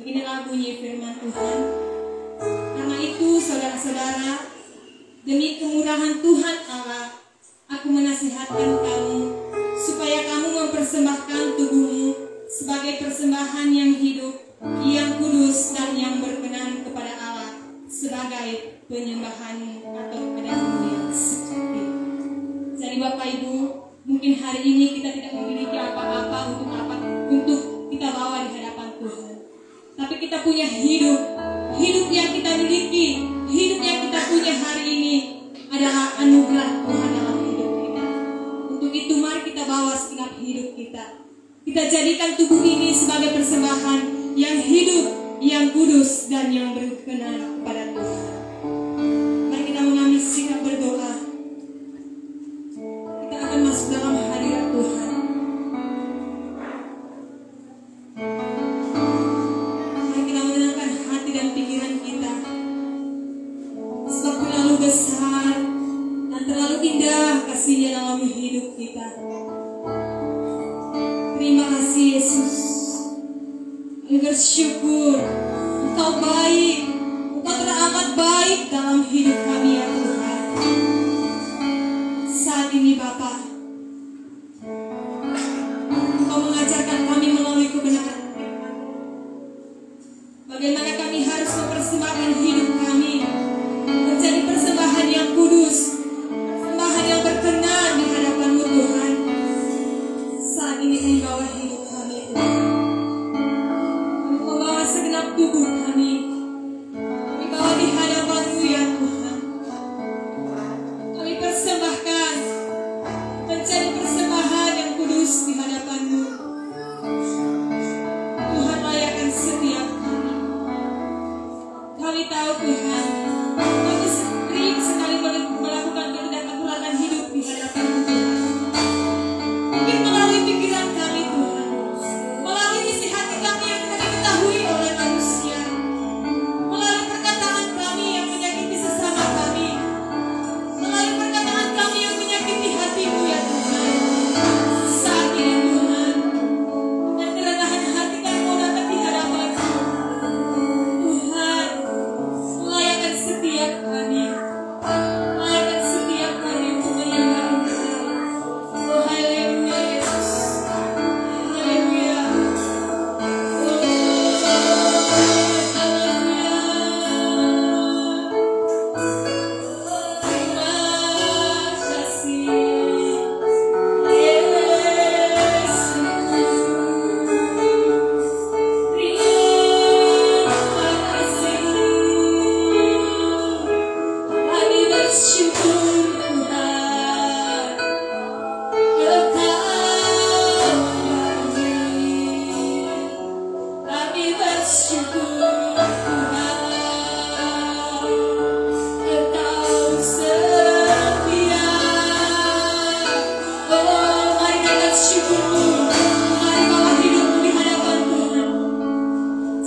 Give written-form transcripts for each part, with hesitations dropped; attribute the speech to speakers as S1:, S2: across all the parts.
S1: Beginilah bunyi firman Tuhan. Karena itu saudara-saudara, demi kemurahan Tuhan Allah, aku menasihatkan kamu supaya kamu mempersembahkan tubuhmu sebagai persembahan yang hidup, yang kudus dan yang berkenan kepada Allah sebagai penyembahanmu atau ibadahmu yang sejati. Jadi Bapak Ibu, mungkin hari ini kita tidak memiliki apa-apa untuk kita bawa di hadapan Tuhan. Tapi kita punya hidup yang kita miliki, hidup yang kita punya hari ini adalah anugerah Tuhan dalam hidup kita. Untuk itu mari kita bawa segenap hidup kita. Kita jadikan tubuh ini sebagai persembahan yang hidup, yang kudus dan yang berkenan kepada Tuhan. Mari kita mengambil sikap berdoa. Kita akan masuk dalam hadirat Tuhan. Mari kita menenangkan hati dan pikiran kita. Sebab terlalu besar dan terlalu indah kasih-Nya dalam hidup kita. Terima kasih Yesus. Kami bersyukur Engkau baik, Engkau teramat baik dalam hidup kami ya Tuhan. Saat ini Bapa, Engkau mengajarkan kami melalui kebenaran firman. Bagaimana kami harus mempersembahkan hidup kami menjadi persembahan yang kudus, persembahan yang berkenan di hadapan-Mu Tuhan. Saat ini kami bawa hidup kami Tuhan. Kami membawa segenap tubuh kami. Kami bawa di hadapan-Mu ya Tuhan. Kami persembahkan menjadi persembahan yang kudus di hadapan-Mu. Tuhan layakkan setiap kami. Kami tahu Tuhan, kami sering sekali melakukan ketidakaturan hidup di hadapan-Mu Tuhan. Mungkin melalui pikiran kami Tuhan, melalui isi hati kami yang tidak diketahui oleh manusia, melalui perkataan kami yang menyakiti sesama kami, melalui perkataan kami yang menyakiti hati-Mu ya Tuhan. Saat ini Tuhan, dengan kerendahan hati kami mau datang di hadapan-Mu. Tuhan, layakkan setiap kami, layakkan setiap kami untuk menyembah Engkau. Oh haleluya Yesus, haleluya, oh haleluya. Terima kasih Yesus, terima kasih. Kami bersyukur Tuhan, Engkau baik. Kami bersyukur Tuhan, Engkau setia. Oh mari kita bersyukur, mari bawa hidupmu di hadapan Tuhan.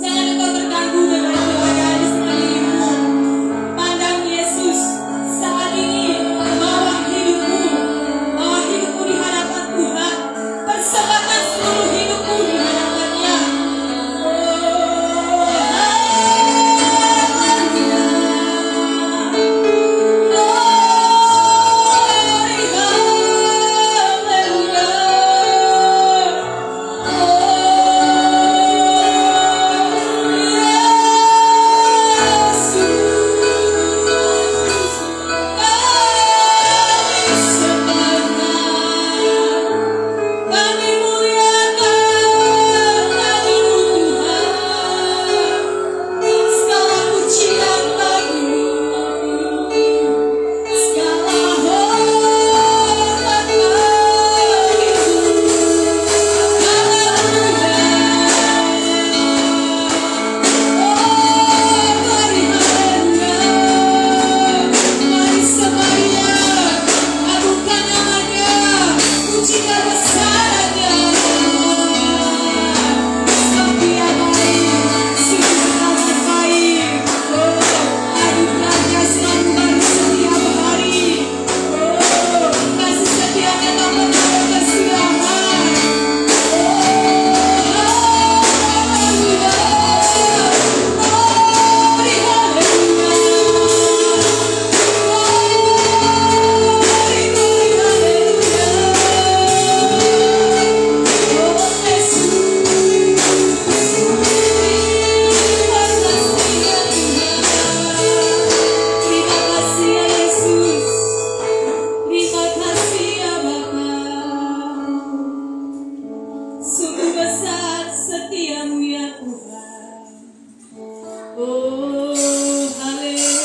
S1: Jangan engkau terganggu dengan keadaan di sekelilingmu. Pandang Yesus saat ini, bawa hidupmu di hadapan Tuhan. Persembahkan seluruh hidupmu di hadapan-Nya. Oh Oh, haleluya.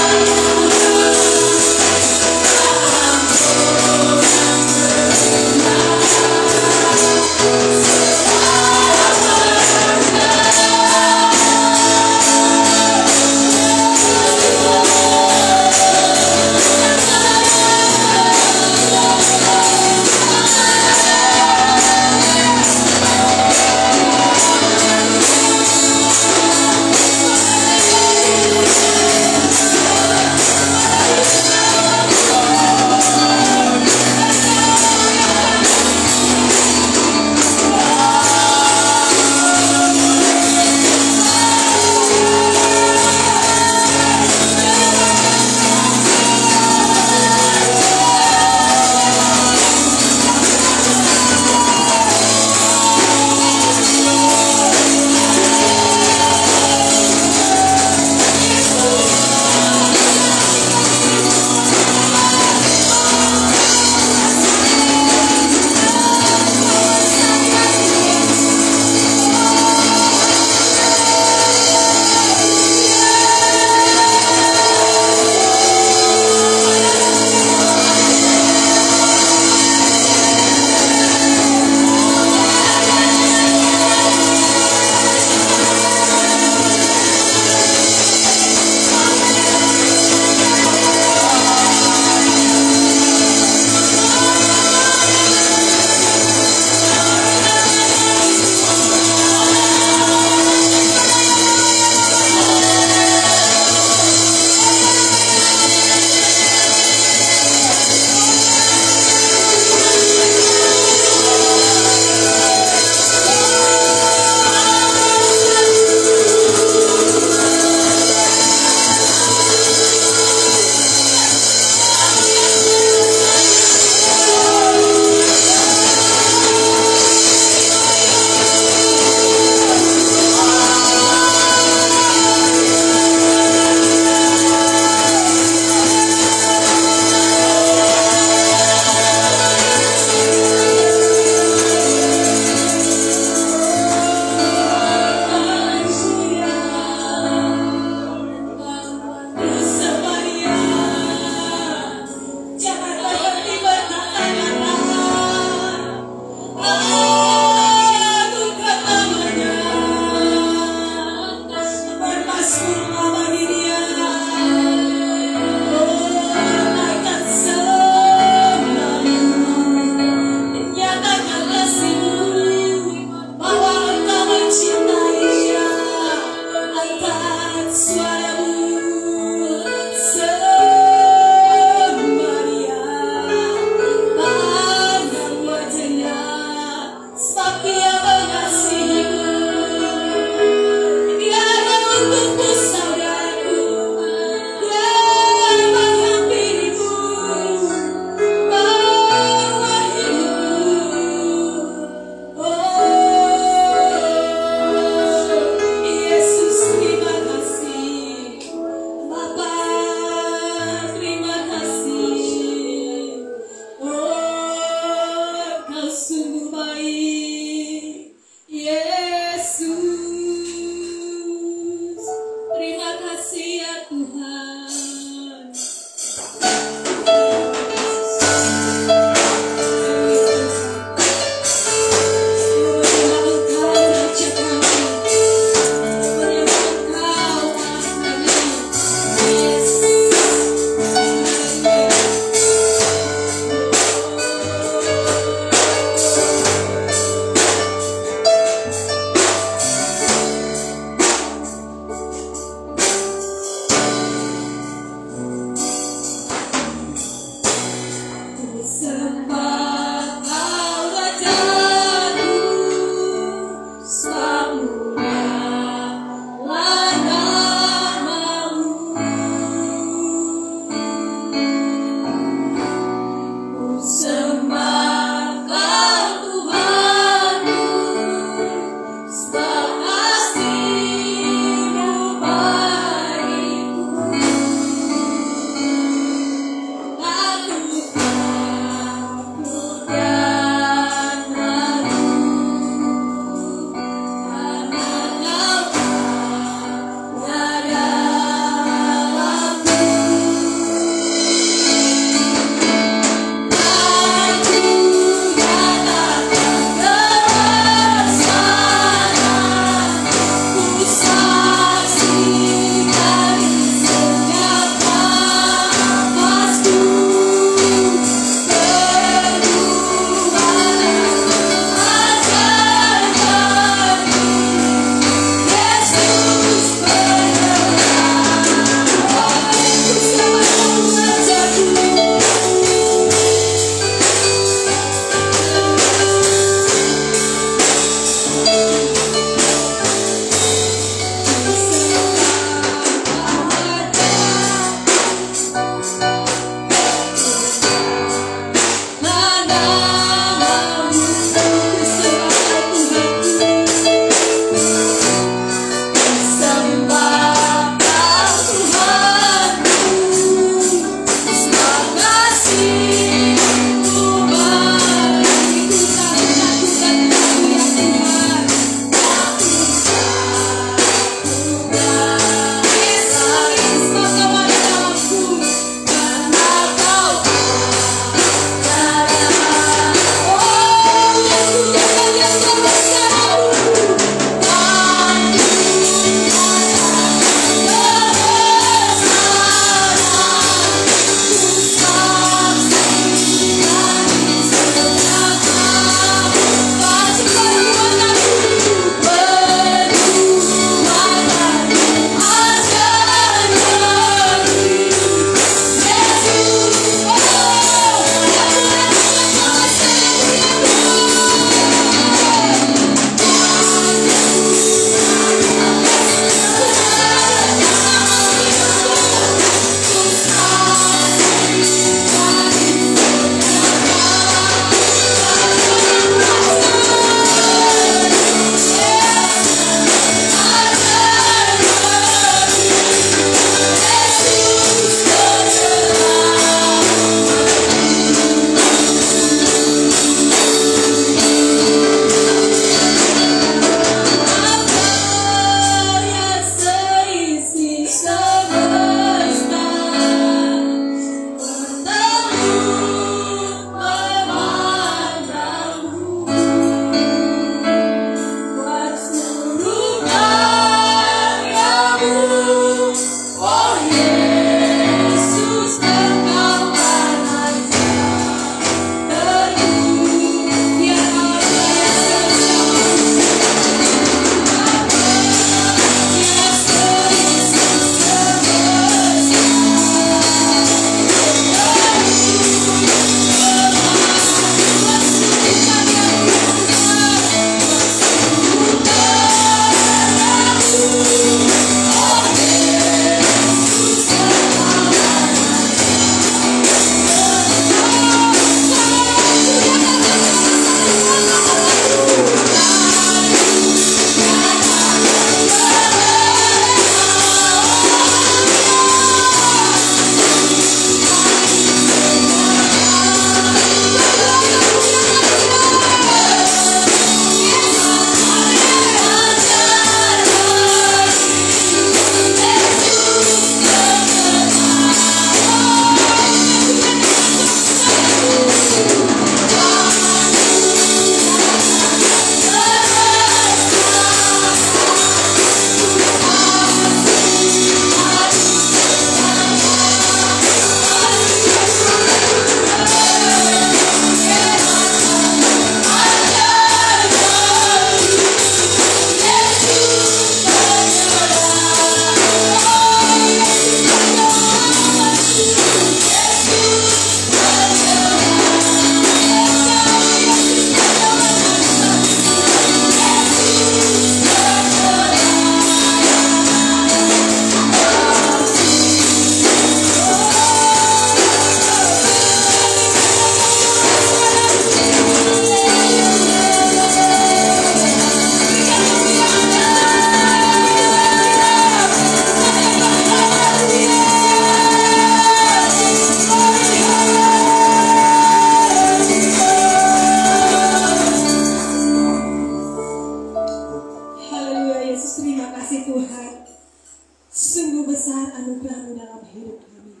S1: Sungguh besar anugerah-Mu dalam hidup kami.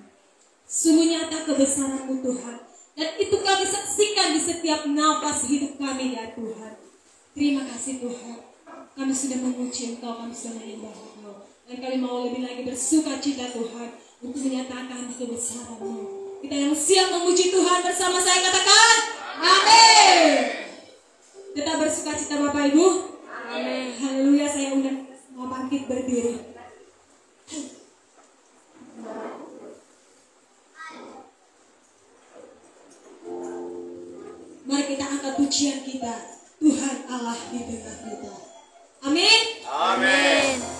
S1: Sungguh nyata kebesaran-Mu Tuhan. Dan itu kami saksikan di setiap nafas hidup kami ya Tuhan. Terima kasih Tuhan. Kami sudah memuji Engkau, kami sudah menyembah Engkau. Dan kami mau lebih lagi bersuka cita Tuhan untuk menyatakan kebesaran-Mu. Kita yang siap memuji Tuhan bersama saya katakan amin. Tetap bersuka cita Bapak Ibu. Amin. Haleluya, saya undang semua bangkit berdiri. Mari kita angkat pujian kita. Tuhan Allah di tengah kita. Amin.
S2: Amin.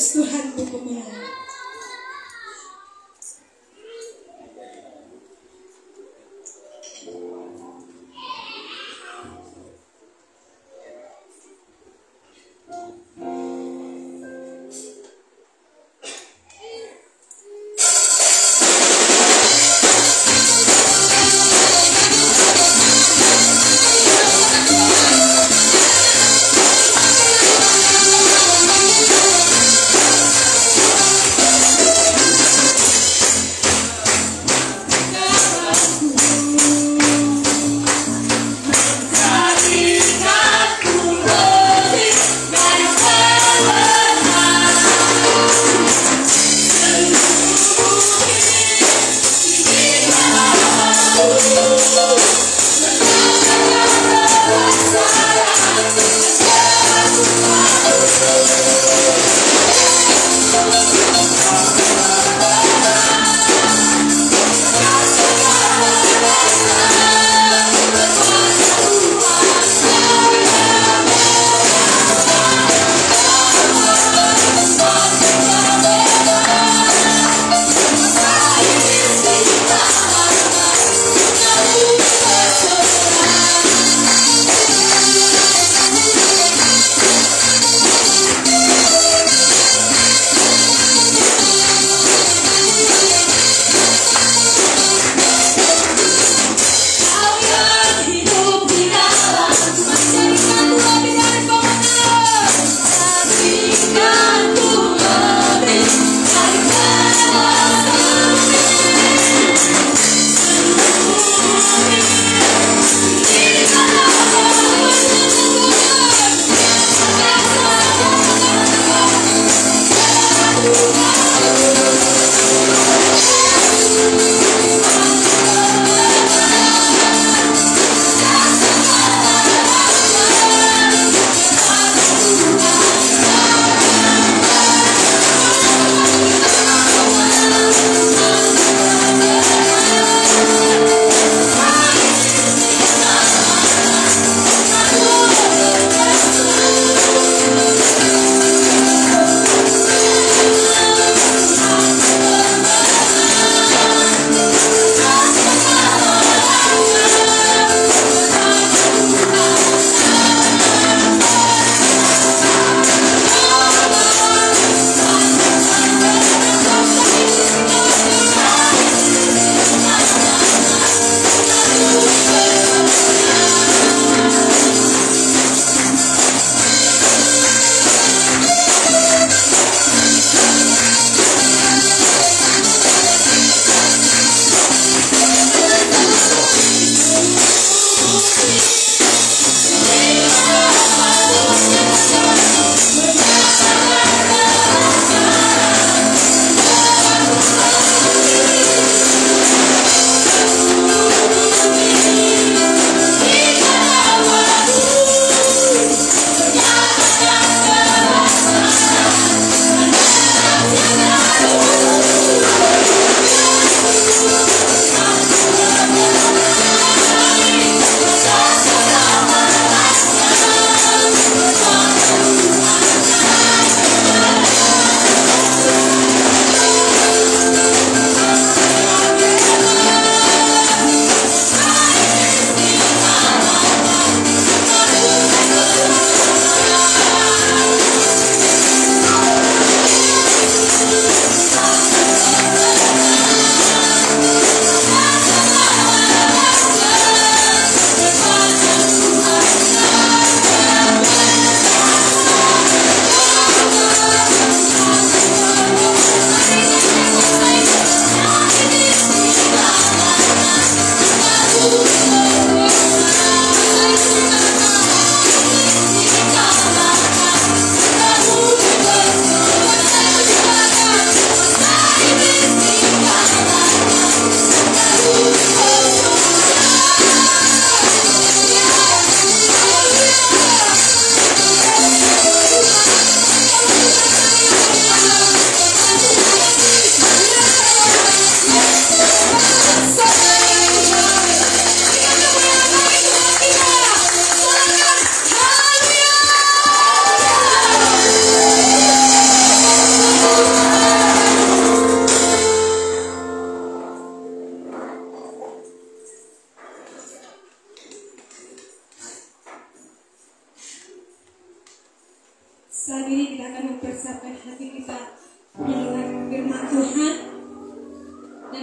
S1: Yesus, Tuhanku pemenang.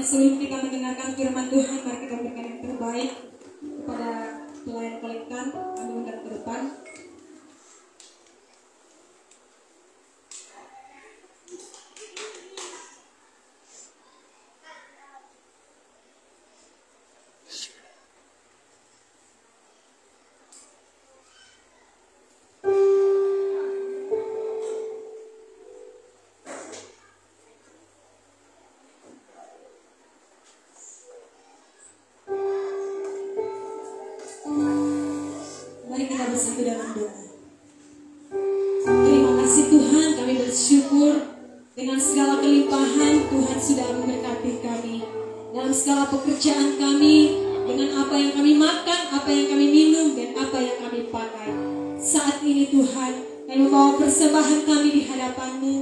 S1: sebelum kita mendengarkan firman Tuhan, mari kita berikan yang terbaik kepada pelayan kolektan. Kami undang ke depan. Mari kita bersatu dalam doa. Terima kasih Tuhan, kami bersyukur dengan segala kelimpahan Tuhan sudah memberkati kami dalam segala pekerjaan kami, dengan apa yang kami makan, apa yang kami minum, dan apa yang kami pakai. Saat ini Tuhan, kami membawa persembahan kami di hadapan-Mu,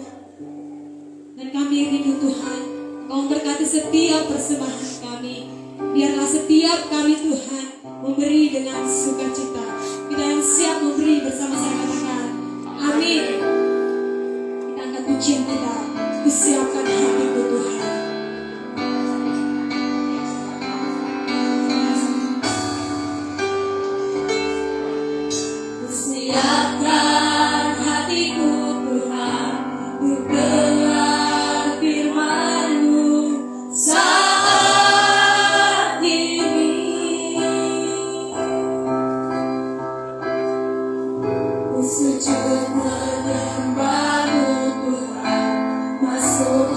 S1: dan kami rindu Tuhan, Engkau memberkati setiap persembahan kami. Biarlah setiap kami Tuhan memberi dengan sukacita. Kita yang siap memberi bersama-sama katakan amin. Kita angkat pujian kita, kusiapkan hatiku Tuhan. Kusiapkan hatiku Tuhan, untuk dengar firman-Mu saat ini. Sujud menyembah-Mu Tuhan, masuk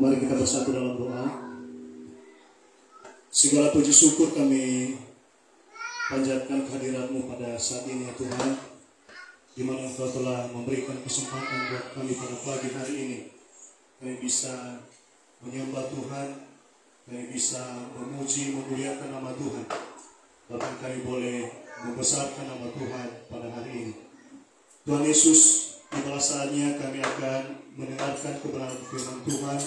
S2: Mari kita bersatu dalam doa. Segala puji syukur kami panjatkan kehadirat-Mu pada saat ini ya Tuhan, di mana Engkau telah memberikan kesempatan buat kami pada pagi hari ini. Kami bisa menyembah Tuhan, kami bisa memuji, memuliakan nama Tuhan. Bahkan kami boleh membesarkan nama Tuhan pada hari ini. Tuhan Yesus, di saatnya kami akan mendengarkan kebenaran firman Tuhan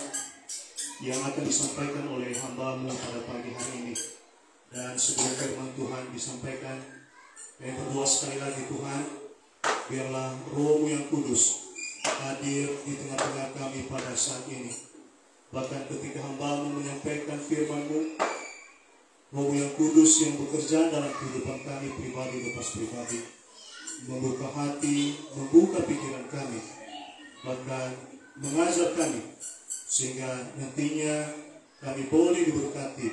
S2: yang akan disampaikan oleh hamba-Mu pada pagi hari ini. Dan sebelum firman Tuhan disampaikan, kami berdoa sekali lagi Tuhan, biarlah Roh-Mu yang kudus hadir di tengah-tengah kami pada saat ini. Bahkan ketika hamba-Mu menyampaikan firman-Mu, Roh-Mu yang kudus yang bekerja dalam kehidupan kami pribadi lepas pribadi, membuka hati, membuka pikiran kami, bahkan mengajar kami, sehingga nantinya kami boleh diberkati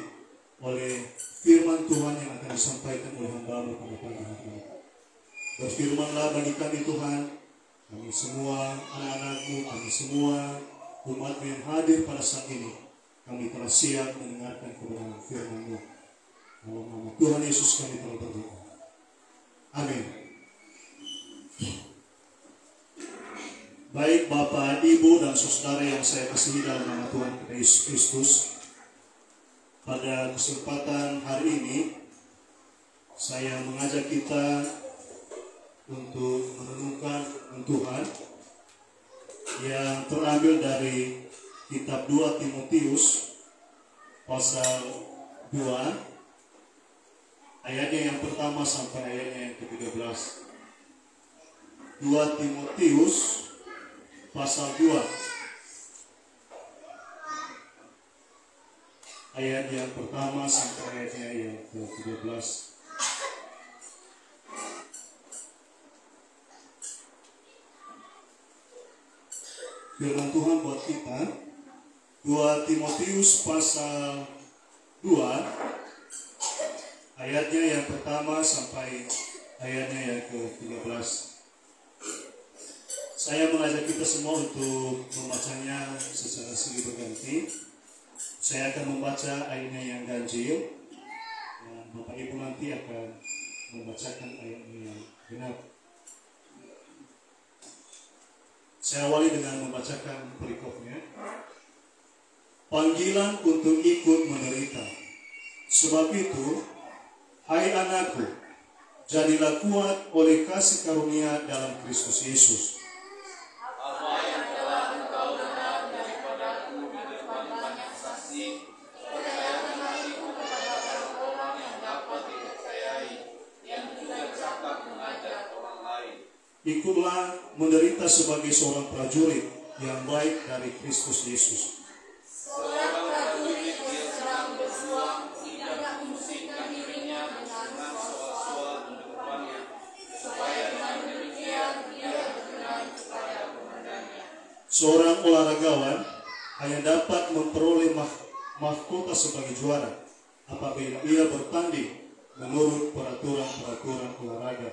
S2: oleh firman Tuhan yang akan disampaikan oleh hamba-Mu pada pagi hari ini. Berfirmanlah bagi kami Tuhan, kami semua anak-anak-Mu, kami semua umat-Mu yang hadir pada saat ini, kami telah siap mendengarkan kebenaran firman-Mu. Dalam nama Tuhan Yesus kami telah berdoa. Amin. Baik Bapak, Ibu, dan Saudara yang saya kasihi dalam nama Tuhan kita Yesus Kristus, pada kesempatan hari ini saya mengajak kita untuk merenungkan firman Tuhan yang terambil dari kitab 2 Timotius pasal 2 ayatnya yang pertama sampai ayatnya yang ke-13. 2 Timotius pasal 2 ayat yang pertama sampai ayatnya yang ke-13. Firman Tuhan buat kita, 2 Timotius pasal 2 ayatnya yang pertama sampai ayatnya yang ke-13. Saya mengajak kita semua untuk membacanya secara silih berganti. Saya akan membaca ayatnya yang ganjil, dan Bapak Ibu nanti akan membacakan ayatnya yang genap. Saya awali dengan membacakan perikopnya. Panggilan untuk ikut menderita. Sebab itu, hai anakku, jadilah kuat oleh kasih karunia dalam Kristus Yesus. Ikutlah menderita sebagai seorang prajurit yang baik dari Kristus Yesus.
S3: Seorang prajurit yang sedang berjuang tidak memusingkan dirinya dengan soal-soal kehidupannya, supaya dengan demikian dia berkenan kepada komandannya.
S2: Seorang olahragawan hanya dapat memperoleh mahkota sebagai juara apabila ia bertanding menurut peraturan-peraturan olahraga.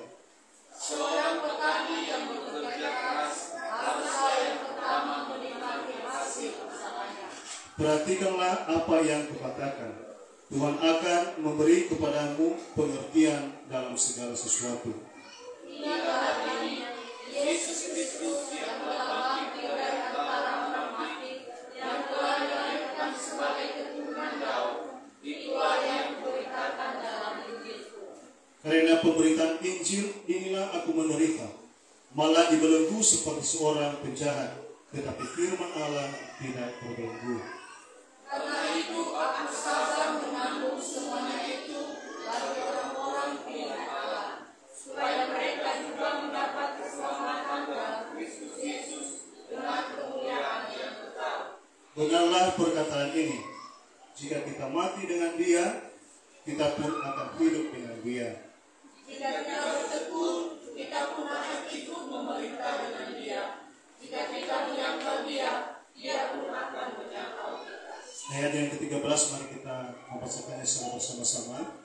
S3: Seorang petani yang bekerja keras haruslah yang pertama menikmati hasil usahanya.
S2: Perhatikanlah apa yang kukatakan. Tuhan akan memberi kepadamu pengertian dalam segala sesuatu.
S3: Ingatlah ini, Yesus Kristus yang telah bangkit dari antara orang mati, yang telah dilahirkan sebagai keturunan Daud, itulah yang diberitakan dalam Injilku.
S2: Karena pemberitaan Injil inilah aku menderita, malah dibelenggu seperti seorang penjahat, tetapi firman Allah tidak terbelenggu.
S3: Karena itu aku sabar menanggung semuanya itu bagi orang-orang pilihan Allah, supaya mereka juga mendapat keselamatan dalam Kristus Yesus dengan kemuliaan yang kekal.
S2: Benarlah perkataan ini, jika kita mati dengan Dia, kita pun akan hidup dengan Dia.
S3: Jika kita bertekun, kita pun akan ikut memerintah dengan Dia. Jika kita menyangkal Dia, Dia pun akan menyangkal.
S2: Ayat yang ke-13, mari kita membacakannya secara bersama-sama.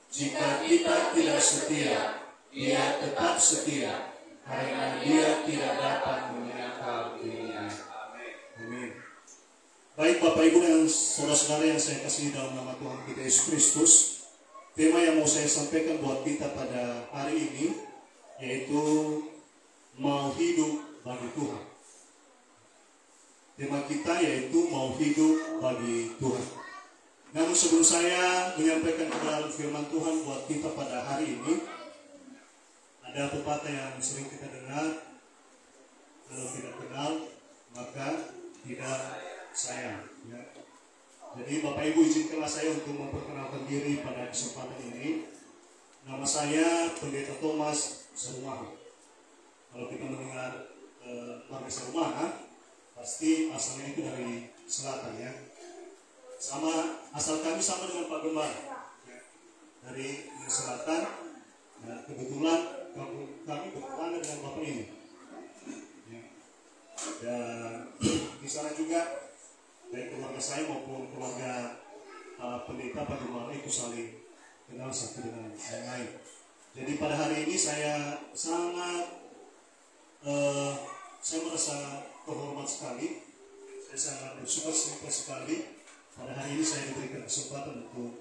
S2: Jika kita tidak setia, Dia tetap setia, karena Dia tidak dapat menyangkal dirinya. Amin. Baik Bapak Ibu dan saudara-saudara yang saya kasihi dalam nama Tuhan kita Yesus Kristus, tema yang mau saya sampaikan buat kita pada hari ini yaitu mau hidup bagi Tuhan. Tema kita yaitu mau hidup bagi Tuhan. Namun sebelum saya menyampaikan kebenaran firman Tuhan buat kita pada hari ini, ada pepatah yang sering kita dengar, kalau tidak kenal maka tidak sayang. Ya. Jadi Bapak Ibu izinkanlah saya untuk memperkenalkan diri pada kesempatan ini. Nama saya Pendeta Thomas Sarumaha. Kalau kita mendengar warga Sarumaha, pasti asalnya itu dari selatan ya. Sama asal kami sama dengan Pak Gembala ya. Dari selatan. Nah, kebetulan kami bertetangga dengan Bapak ini. Ya. Dan di sana juga baik keluarga saya maupun keluarga pendeta Pak Gembala itu saling kenal satu dengan yang lain. Jadi pada hari ini saya sangat saya merasa terhormat sekali, saya sangat bersyukur sekali pada hari ini saya diberikan kesempatan untuk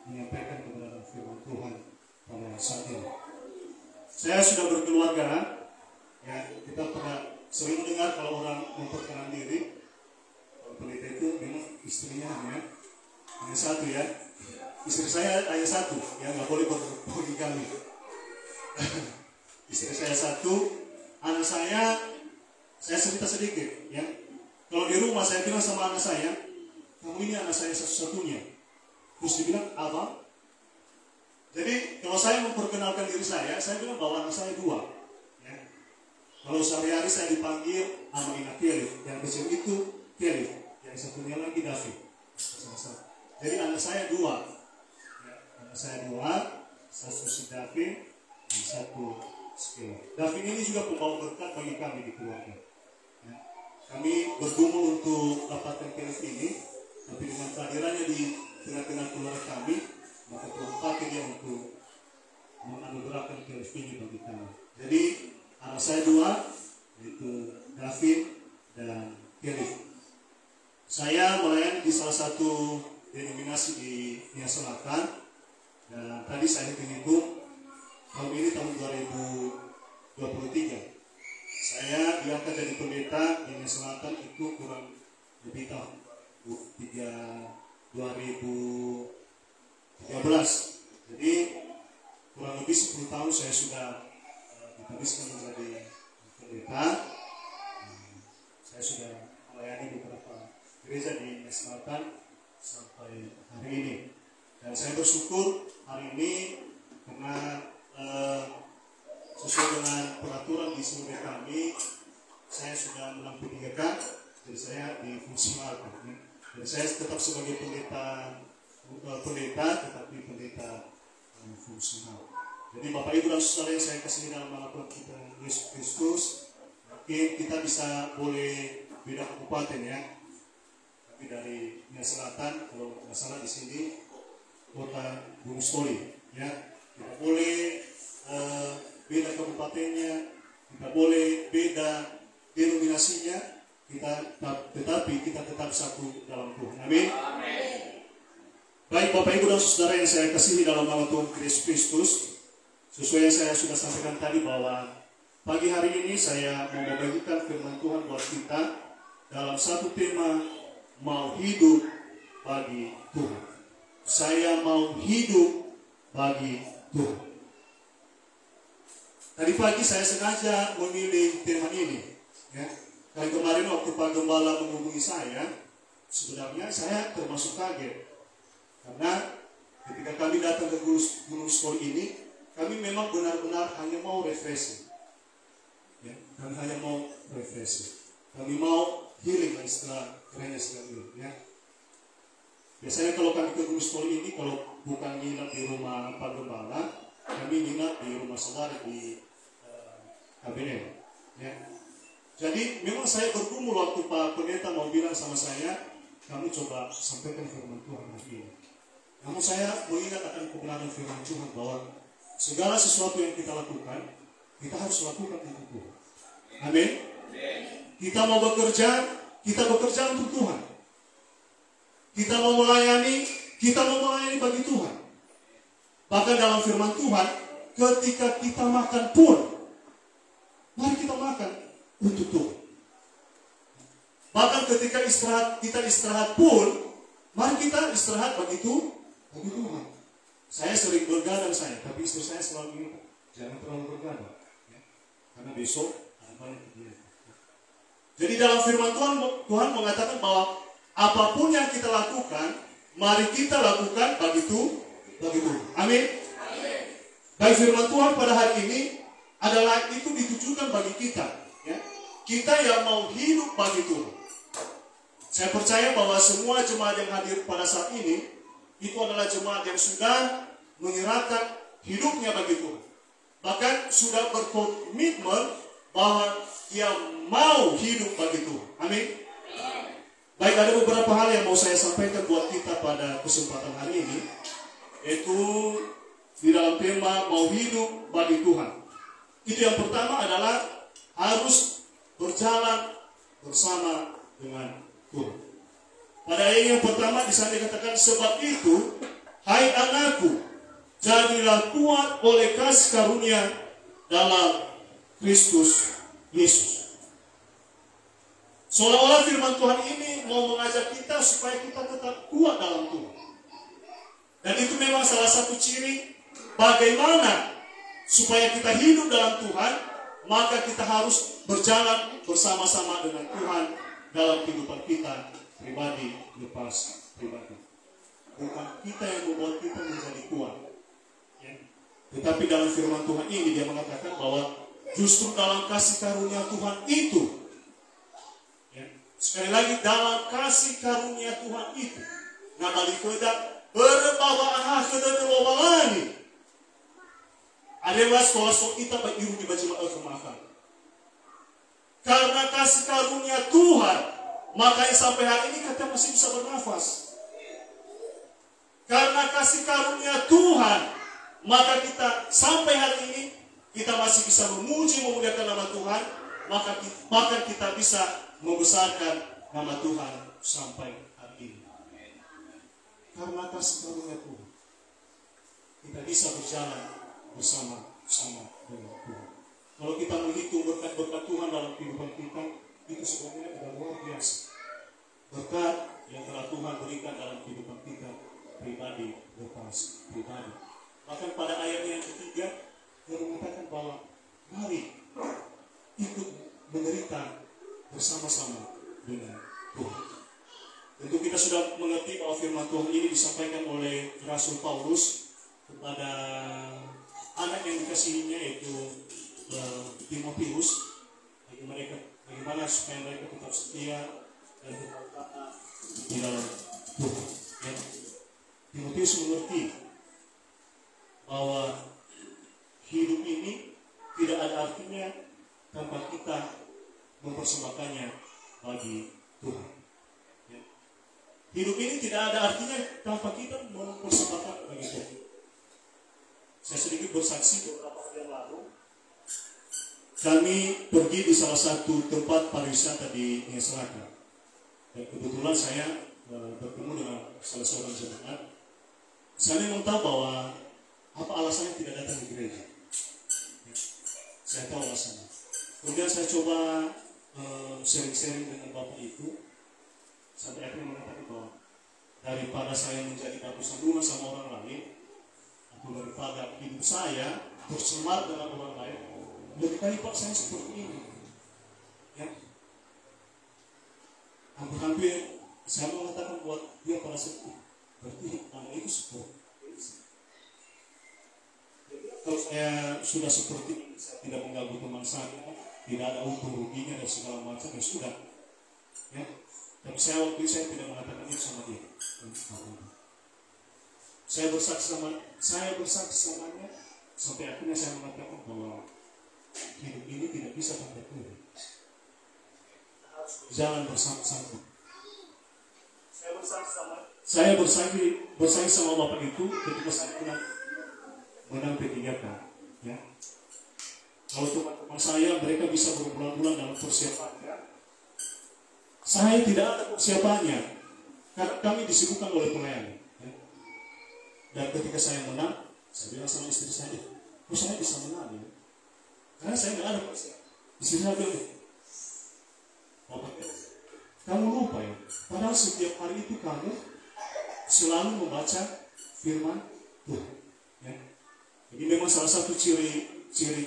S2: menyampaikan kebenaran firman Tuhan pada saat ini. Saya sudah berkeluarga, ya kita pernah sering mendengar kalau orang memperkenalkan diri, kalau pendeta itu memang istrinya hanya satu ya. Istri saya hanya satu, ya nggak boleh berpoligami. Istri saya satu, anak saya cerita sedikit ya. Kalau di rumah saya bilang sama anak saya, kamu ini anak saya satu-satunya. Terus dibilang, abang. Jadi kalau saya memperkenalkan diri saya bilang bahwa anak saya dua ya. Kalau sehari-hari saya dipanggil Amalina Kelly, yang kecil itu Kelly, yang satunya lagi David. Jadi anak saya dua ya. Anak saya dua, satu si David dan satu Skela. David ini juga pembawa berkat bagi kami di keluarga. Ya. Kami bergumul untuk dapatkan Kelly ini, tapi dengan kehadirannya di tengah-tengah keluarga kami, maka Tuhan pakai dia untuk menganugerahkan Kelly ini bagi kami. Jadi anak saya dua, yaitu David dan Kelly. Saya melayani di salah satu denominasi di Nia Selatan, dan tadi saya hitung-hitung tahun ini tahun 2023 saya diangkat jadi pendeta di Nia Selatan itu kurang lebih tahun 2013. Jadi kurang lebih 10 tahun saya sudah dituliskan menjadi pendeta. Saya sudah melayani beberapa gereja di Nia Selatan sampai hari ini, dan saya bersyukur hari ini karena sesuai dengan peraturan di seluruh kami, saya sudah menempuh 3 kan, jadi saya difungsionalkan. Dan saya tetap sebagai pendeta, tetapi pendeta fungsional. Jadi Bapak Ibu dan Saudara yang saya kasih dalam nama Tuhan kita Yesus Kristus, mungkin kita bisa boleh beda kabupaten ya. Tapi dari Nia Selatan, kalau nggak salah di sini kota Gunung Stoli, ya. Kita boleh beda kabupatennya, kita boleh beda denominasinya, tetapi kita tetap satu dalam Tuhan. Amin. Baik Bapak Ibu dan Saudara yang saya kasihi dalam nama Tuhan Yesus Kristus, sesuai yang saya sudah sampaikan tadi bahwa pagi hari ini saya mau membagikan firman Tuhan buat kita dalam satu tema, mau hidup bagi Tuhan. Saya mau hidup bagi Tuhan. Tadi pagi saya sengaja memilih tema ini. Ya. Kali kemarin waktu Pak Gembala menghubungi saya, sebenarnya saya termasuk kaget. Karena ketika kami datang ke Gunung Stoli ini, kami memang benar-benar hanya mau refreshing. Ya, kami hanya mau refreshing. Kami mau healing lah istilah kerennya sekali. Ya. Biasanya kalau kami ke Gunung Stoli ini, kalau bukan nginap di rumah Pak Gembala, kami nginap di rumah saudara di kabinet. Ya. Jadi memang saya bergumul waktu Pak Pendeta mau bilang sama saya, kami coba sampaikan firman Tuhan hari ini. Namun saya mengingat akan kebenaran firman Tuhan bahwa segala sesuatu yang kita lakukan, kita harus lakukan untuk Tuhan. Amin. Kita mau bekerja, kita bekerja untuk Tuhan. Kita mau melayani, kita mau melayani bagi Tuhan. Bahkan dalam firman Tuhan, ketika kita makan pun, mari kita makan untuk Tuhan. Bahkan ketika kita istirahat pun, mari kita istirahat bagi Tuhan. Saya sering bergadang tapi istri saya selalu ingat, jangan terlalu bergadang, ya. Karena besok ada banyak kegiatan. Jadi dalam firman Tuhan mengatakan bahwa apapun yang kita lakukan, mari kita lakukan bagi Tuhan. Amin. Baik, firman Tuhan pada hari ini adalah itu ditujukan bagi kita, ya. Kita yang mau hidup bagi Tuhan. Saya percaya bahwa semua jemaat yang hadir pada saat ini itu adalah jemaat yang sudah menyerahkan hidupnya bagi Tuhan. Bahkan sudah berkomitmen bahwa dia mau hidup bagi Tuhan. Amin. Baik, ada beberapa hal yang mau saya sampaikan buat kita pada kesempatan hari ini, yaitu di dalam tema mau hidup bagi Tuhan. Itu yang pertama adalah harus berjalan bersama dengan Tuhan. Pada ayat yang pertama di sana dikatakan, sebab itu, hai anakku, jadilah kuat oleh kasih karunia dalam Kristus Yesus. Seolah-olah firman Tuhan ini mau mengajak kita supaya kita tetap kuat dalam Tuhan. Dan itu memang salah satu ciri bagaimana supaya kita hidup dalam Tuhan, maka kita harus berjalan bersama-sama dengan Tuhan dalam kehidupan kita pribadi lepas pribadi. Bukan kita yang membuat kita menjadi kuat, ya. Tetapi dalam firman Tuhan ini dia mengatakan bahwa justru dalam kasih karunia Tuhan itu, ya. Sekali lagi, dalam kasih karunia Tuhan itu, nabali kedak berbawa kedak lobalani. Adalah sekolah kita beriru di baju makan. Karena kasih karunia Tuhan, makanya sampai hari ini kita masih bisa bernafas. Karena kasih karunia Tuhan, maka kita sampai hari ini kita masih bisa memuji, memuliakan nama Tuhan. Maka kita bisa membesarkan nama Tuhan sampai hari ini. Karena kasih karunia Tuhan, kita bisa berjalan bersama-sama dengan Tuhan. Kalau kita menghitung berkat-berkat Tuhan dalam kehidupan kita, itu sebenarnya adalah luar biasa. Berkat yang telah Tuhan berikan dalam kehidupan kita pribadi lepas pribadi. Bahkan pada ayat yang ketiga, dia mengatakan bahwa mari ikut menderita bersama-sama dengan Tuhan. Tentu kita sudah mengerti bahwa firman Tuhan ini disampaikan oleh Rasul Paulus kepada anak yang dikasihinya, yaitu Timotius, bagaimana supaya mereka tetap setia dan tetap taat di dalam Tuhan. Ya. Timotius mengerti bahwa hidup ini tidak ada artinya tanpa kita mempersembahkannya bagi Tuhan. Ya. Hidup ini tidak ada artinya tanpa kita mempersembahkan bagi Tuhan. Saya sedikit bersaksi beberapa hari yang lalu, kami pergi di salah satu tempat pariwisata di Selatan. Dan kebetulan saya bertemu dengan salah seorang jemaat. Saya memang tahu bahwa apa alasannya tidak datang di gereja. Ya, saya tahu alasannya. Kemudian saya coba sharing-sharing dengan bapak itu, sampai akhirnya mengatakan bahwa daripada saya menjadi batu sandungan sama orang lain, atau daripada hidup saya bersemar dengan orang lain, lebih baik Pak saya seperti ini. Ya. Hampir-hampir saya mengatakan buat dia pada saat itu, berarti nama itu seperti ini. Kalau saya sudah seperti ini, saya tidak mengganggu teman saya, tidak ada untung ruginya dan segala macam, ya sudah. Ya. Tapi waktu itu saya tidak mengatakan itu sama dia. Saya bersaksi samanya sampai akhirnya saya mengatakan bahwa hidup ini tidak bisa tanpa Tuhan. Jalan bersama-sama. Saya saya bersaing sama Bapak itu ketika saya menang P3K. Ya. Kalau teman-teman saya, mereka bisa berbulan-bulan dalam persiapannya. Saya tidak ada persiapannya, karena kami disibukkan oleh pelayan. Ya. Dan ketika saya menang, saya bilang sama istri saya, kok saya bisa menang ya? Karena saya tidak ada persiapan. Istri saya bilang, Bapak, kamu lupa ya, padahal setiap hari itu kamu selalu membaca firman Tuhan. Ya. Jadi memang salah satu ciri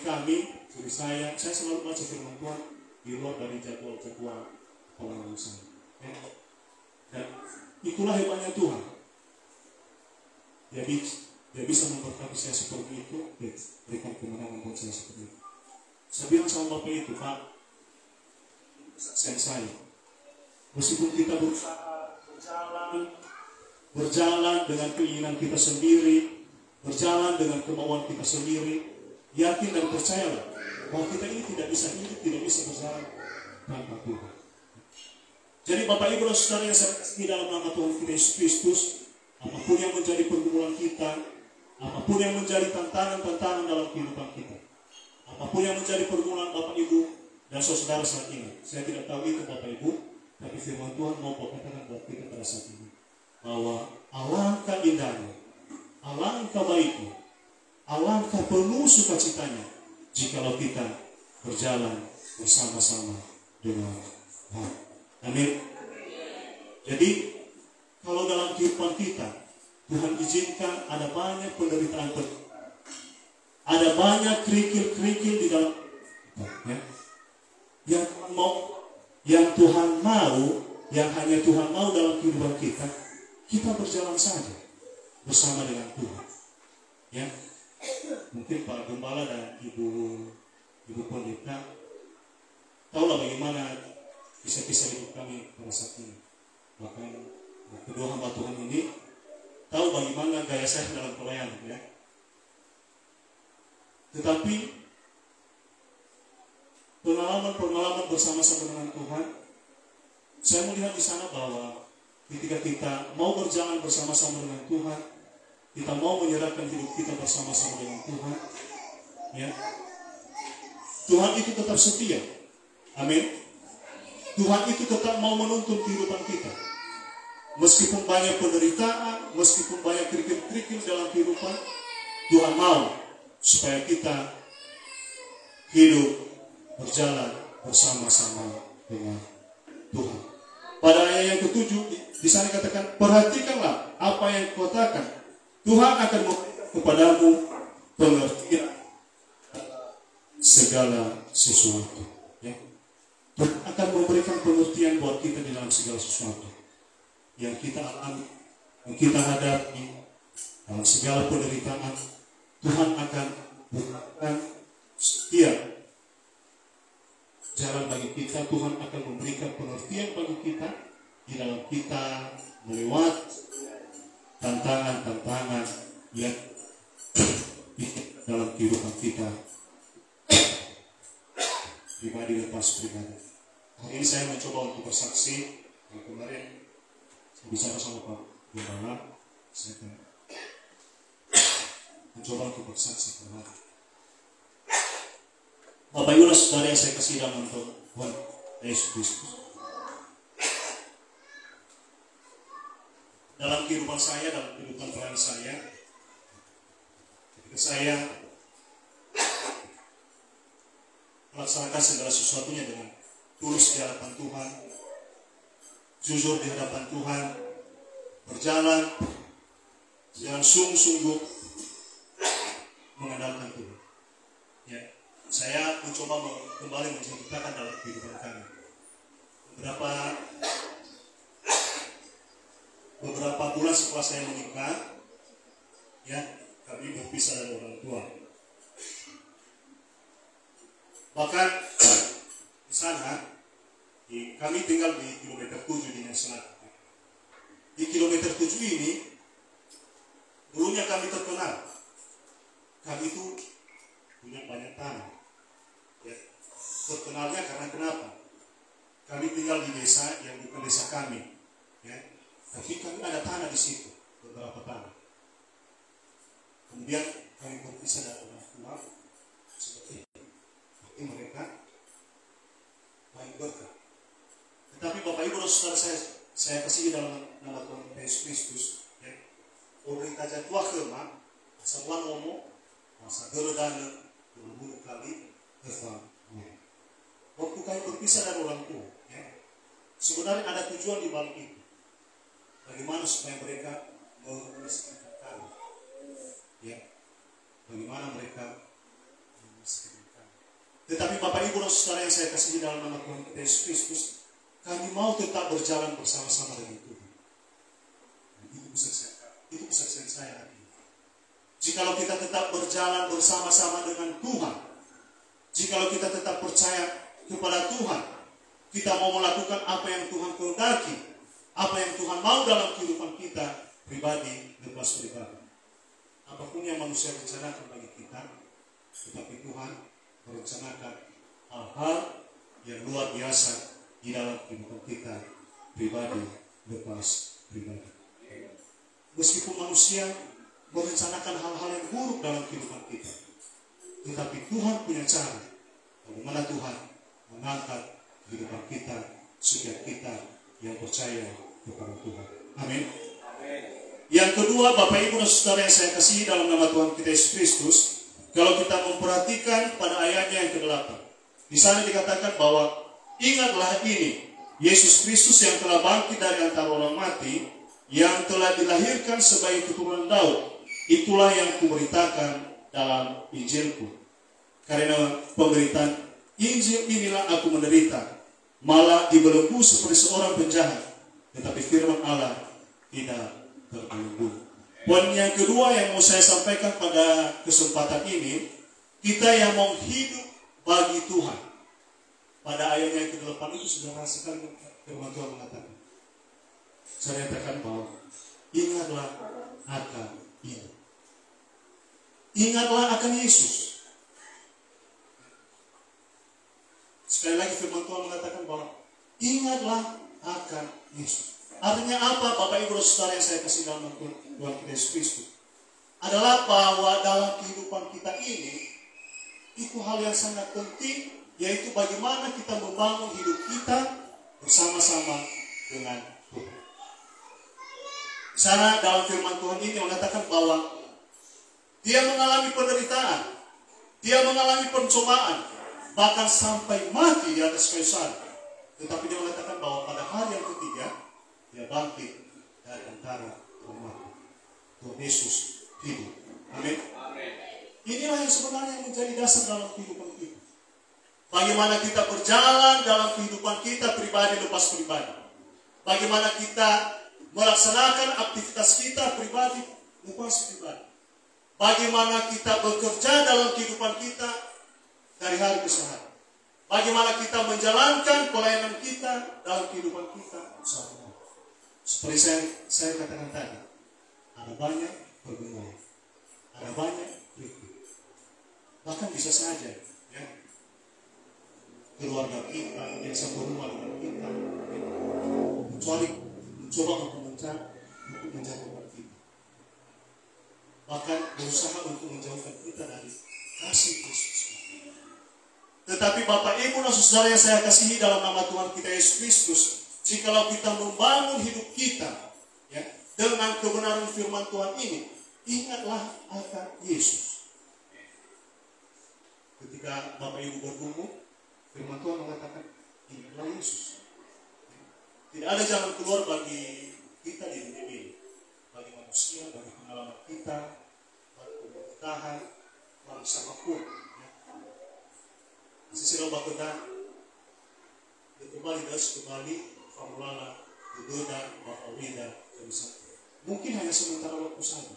S2: kami, ciri saya selalu baca firman Tuhan di luar dari jadwal-jadwal pengalaman saya. Ya. Dan itulah hebatnya Tuhan. Dia bisa memberkati saya seperti itu, berikan kemenangan buat saya seperti itu. Saya bilang sama Bapak itu, Pak, saya, meskipun kita berusaha berjalan dengan keinginan kita sendiri, berjalan dengan kemauan kita sendiri, yakin dan percayalah bahwa kita ini tidak bisa hidup, tidak bisa berjalan tanpa Tuhan. Jadi Bapak Ibu dan Saudara yang saya kasih dalam nama Tuhan kita Yesus Kristus, apapun yang menjadi pergumulan kita, apapun yang menjadi tantangan-tantangan dalam kehidupan kita, apapun yang menjadi pergumulan Bapak Ibu dan Saudara saat ini, saya tidak tahu itu Bapak Ibu, tapi firman Tuhan mau katakan buat kita pada saat ini, bahwa alangkah indahnya, alangkah baiknya, alangkah penuh sukacitanya jikalau kita berjalan bersama-sama dengan Tuhan. Amin. Jadi kalau dalam kehidupan kita Tuhan izinkan ada banyak penderitaan, ada banyak kerikil-kerikil di dalam kita, ya. Yang Tuhan mau, yang hanya Tuhan mau dalam kehidupan kita, kita berjalan saja bersama dengan Tuhan. Ya, mungkin Pak Gembala dan Ibu Pendeta tahulah bagaimana kisah-kisah hidup kami pada saat ini. Bahkan kedua hamba Tuhan ini tahu bagaimana gaya saya dalam pelayanan. Ya. Tetapi pengalaman bersama-sama dengan Tuhan, saya melihat di sana bahwa ketika kita mau berjalan bersama-sama dengan Tuhan, kita mau menyerahkan hidup kita bersama-sama dengan Tuhan, ya, Tuhan itu tetap setia. Amin. Tuhan itu tetap mau menuntun kehidupan kita. Meskipun banyak penderitaan, meskipun banyak kerikil-kerikil dalam kehidupan, Tuhan mau supaya kita hidup berjalan bersama-sama dengan Tuhan. Pada ayat yang ke-7 di sana katakan, perhatikanlah apa yang kukatakan. Tuhan akan memberikan kepadamu pengertian segala sesuatu. Ya. Tuhan akan memberikan pengertian buat kita di dalam segala sesuatu yang kita alami, yang kita hadapi dalam segala penderitaan. Tuhan akan memberikan setiap jalan bagi kita. Tuhan akan memberikan pengertian bagi kita di dalam kita melewati tantangan-tantangan yang dalam kehidupan kita pribadi lepas pribadi. Hari ini saya mencoba untuk bersaksi. Yang kemarin saya bicara sama Pak Gembala, saya mencoba untuk bersaksi kemarin. Bapak Ibu dan Saudara yang saya kasih dalam Tuhan Yesus Kristus, dalam kehidupan saya, dalam kehidupan pelayan saya, ketika saya melaksanakan segala sesuatunya dengan tulus di hadapan Tuhan, jujur di hadapan Tuhan, berjalan dengan sungguh-sungguh mengandalkan Tuhan. Ya, saya mencoba kembali menceritakan dalam kehidupan kami. Beberapa bulan setelah saya menikah, ya, kami berpisah dari orang tua. Bahkan di sana, kami tinggal di kilometer 7 di Selatan. Di kilometer 7 ini, dulunya kami terkenal. Kami itu punya banyak tanah. Ya, terkenalnya karena kenapa? Kami tinggal di desa yang bukan desa kami. Ya. Tapi kami ada tanah di situ, beberapa tanah. Kemudian kami berpisah dari orang tua seperti itu. Tapi mereka baik berkah. Tetapi Bapak Ibu dan Saudara saya kasih dalam nama Tuhan Yesus Kristus, ya. Pemerintah jatuh kema, sebuah ngomong, masa geledana, 20 kali Tuhan. Waktu kami berpisah dari orang tua, ya. Sebenarnya ada tujuan di balik itu. Bagaimana supaya mereka memiskinkan kami, ya. Bagaimana mereka memiskinkan kami. Tetapi Bapak Ibu dan Saudara yang saya kasih dalam nama Tuhan kita Yesus Kristus, kami mau tetap berjalan bersama-sama dengan Tuhan. Itu kesaksian saya hari ini. Jikalau kita tetap berjalan bersama-sama dengan Tuhan, jikalau kita tetap percaya kepada Tuhan, kita mau melakukan apa yang Tuhan kehendaki, apa yang Tuhan mau dalam kehidupan kita pribadi lepas pribadi. Apapun yang manusia rencanakan bagi kita, tetapi Tuhan merencanakan hal-hal yang luar biasa di dalam kehidupan kita pribadi lepas pribadi. Meskipun manusia merencanakan hal-hal yang buruk dalam kehidupan kita, tetapi Tuhan punya cara bagaimana Tuhan mengangkat kehidupan kita setiap kita yang percaya kepada Tuhan. Amin. Yang kedua, Bapak Ibu dan Saudara yang saya kasihi dalam nama Tuhan kita Yesus Kristus, kalau kita memperhatikan pada ayatnya yang ke-8, di sana dikatakan bahwa ingatlah ini, Yesus Kristus yang telah bangkit dari antara orang mati, yang telah dilahirkan sebagai keturunan Daud, itulah yang kuberitakan dalam Injilku. Karena pemberitaan Injil inilah aku menderita, malah dibelenggu seperti seorang penjahat, tetapi firman Allah tidak terbelenggu. Poin yang kedua yang mau saya sampaikan pada kesempatan ini, kita yang mau hidup bagi Tuhan. Pada ayat yang ke-8 itu sudah sekali firman Tuhan mengatakan, saya nyatakan bahwa ingatlah akan ini. Ingatlah akan Yesus. Sekali lagi firman Tuhan mengatakan bahwa ingatlah akan Yesus. Artinya apa Bapak Ibu dan Saudara yang saya kasih dalam Tuhan kita Yesus Kristus? Adalah bahwa dalam kehidupan kita ini, itu hal yang sangat penting, yaitu bagaimana kita membangun hidup kita bersama-sama dengan Tuhan. Di sana dalam firman Tuhan ini mengatakan bahwa dia mengalami penderitaan, dia mengalami pencobaan, bahkan sampai mati di atas kayu salib. Tetapi dia mengatakan bahwa pada hari yang ketiga dia bangkit dari antara orang mati. Tuhan Yesus hidup. Amin. Inilah yang sebenarnya menjadi dasar dalam kehidupan kita. Bagaimana kita berjalan dalam kehidupan kita pribadi lepas pribadi. Bagaimana kita melaksanakan aktivitas kita pribadi lepas pribadi. Bagaimana kita bekerja dalam kehidupan kita dari hari ke hari. Bagaimana kita menjalankan pelayanan kita dalam kehidupan kita sehari-hari. Seperti saya katakan tadi, ada banyak pergumulan, ada banyak kritik. Bahkan bisa saja, ya, keluarga kita yang satu rumah dengan kita, mencoba untuk menjauhkan kita. Bahkan berusaha untuk menjauhkan kita dari kasih Kristus. Tetapi Bapak Ibu dan Saudara yang saya kasihi dalam nama Tuhan kita Yesus Kristus, jikalau kita membangun hidup kita, ya, dengan kebenaran firman Tuhan ini, ingatlah akan Yesus. Ketika Bapak Ibu bergumul, firman Tuhan mengatakan, ingatlah Yesus. Tidak ada jalan keluar bagi kita di dunia ini, bagi manusia, bagi pengalaman kita, bagi pemerintahan, bagi siapapun. Sisi roba kita, kembali formula berbeda, bakal beda, mungkin hanya sementara waktu saja.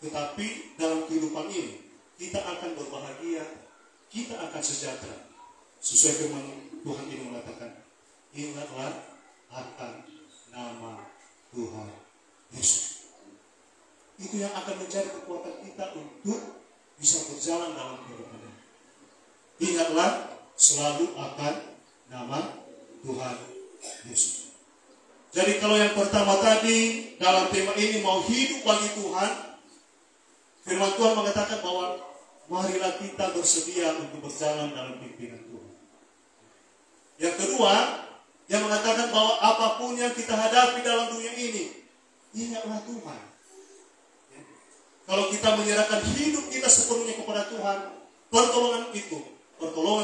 S2: Tetapi dalam kehidupan ini, kita akan berbahagia, kita akan sejahtera. Sesuai firman Tuhan ini mengatakan, ingatlah akan nama Tuhan Yesus. Itu yang akan menjadi kekuatan kita untuk bisa berjalan dalam kehidupan ini. Ingatlah selalu akan nama Tuhan Yesus. Jadi kalau yang pertama tadi dalam tema ini mau hidup bagi Tuhan, firman Tuhan mengatakan bahwa marilah kita bersedia untuk berjalan dalam pimpinan Tuhan. Yang kedua, yang mengatakan bahwa apapun yang kita hadapi dalam dunia ini, ingatlah Tuhan. Kalau kita menyerahkan hidup kita sepenuhnya kepada Tuhan, pertolongan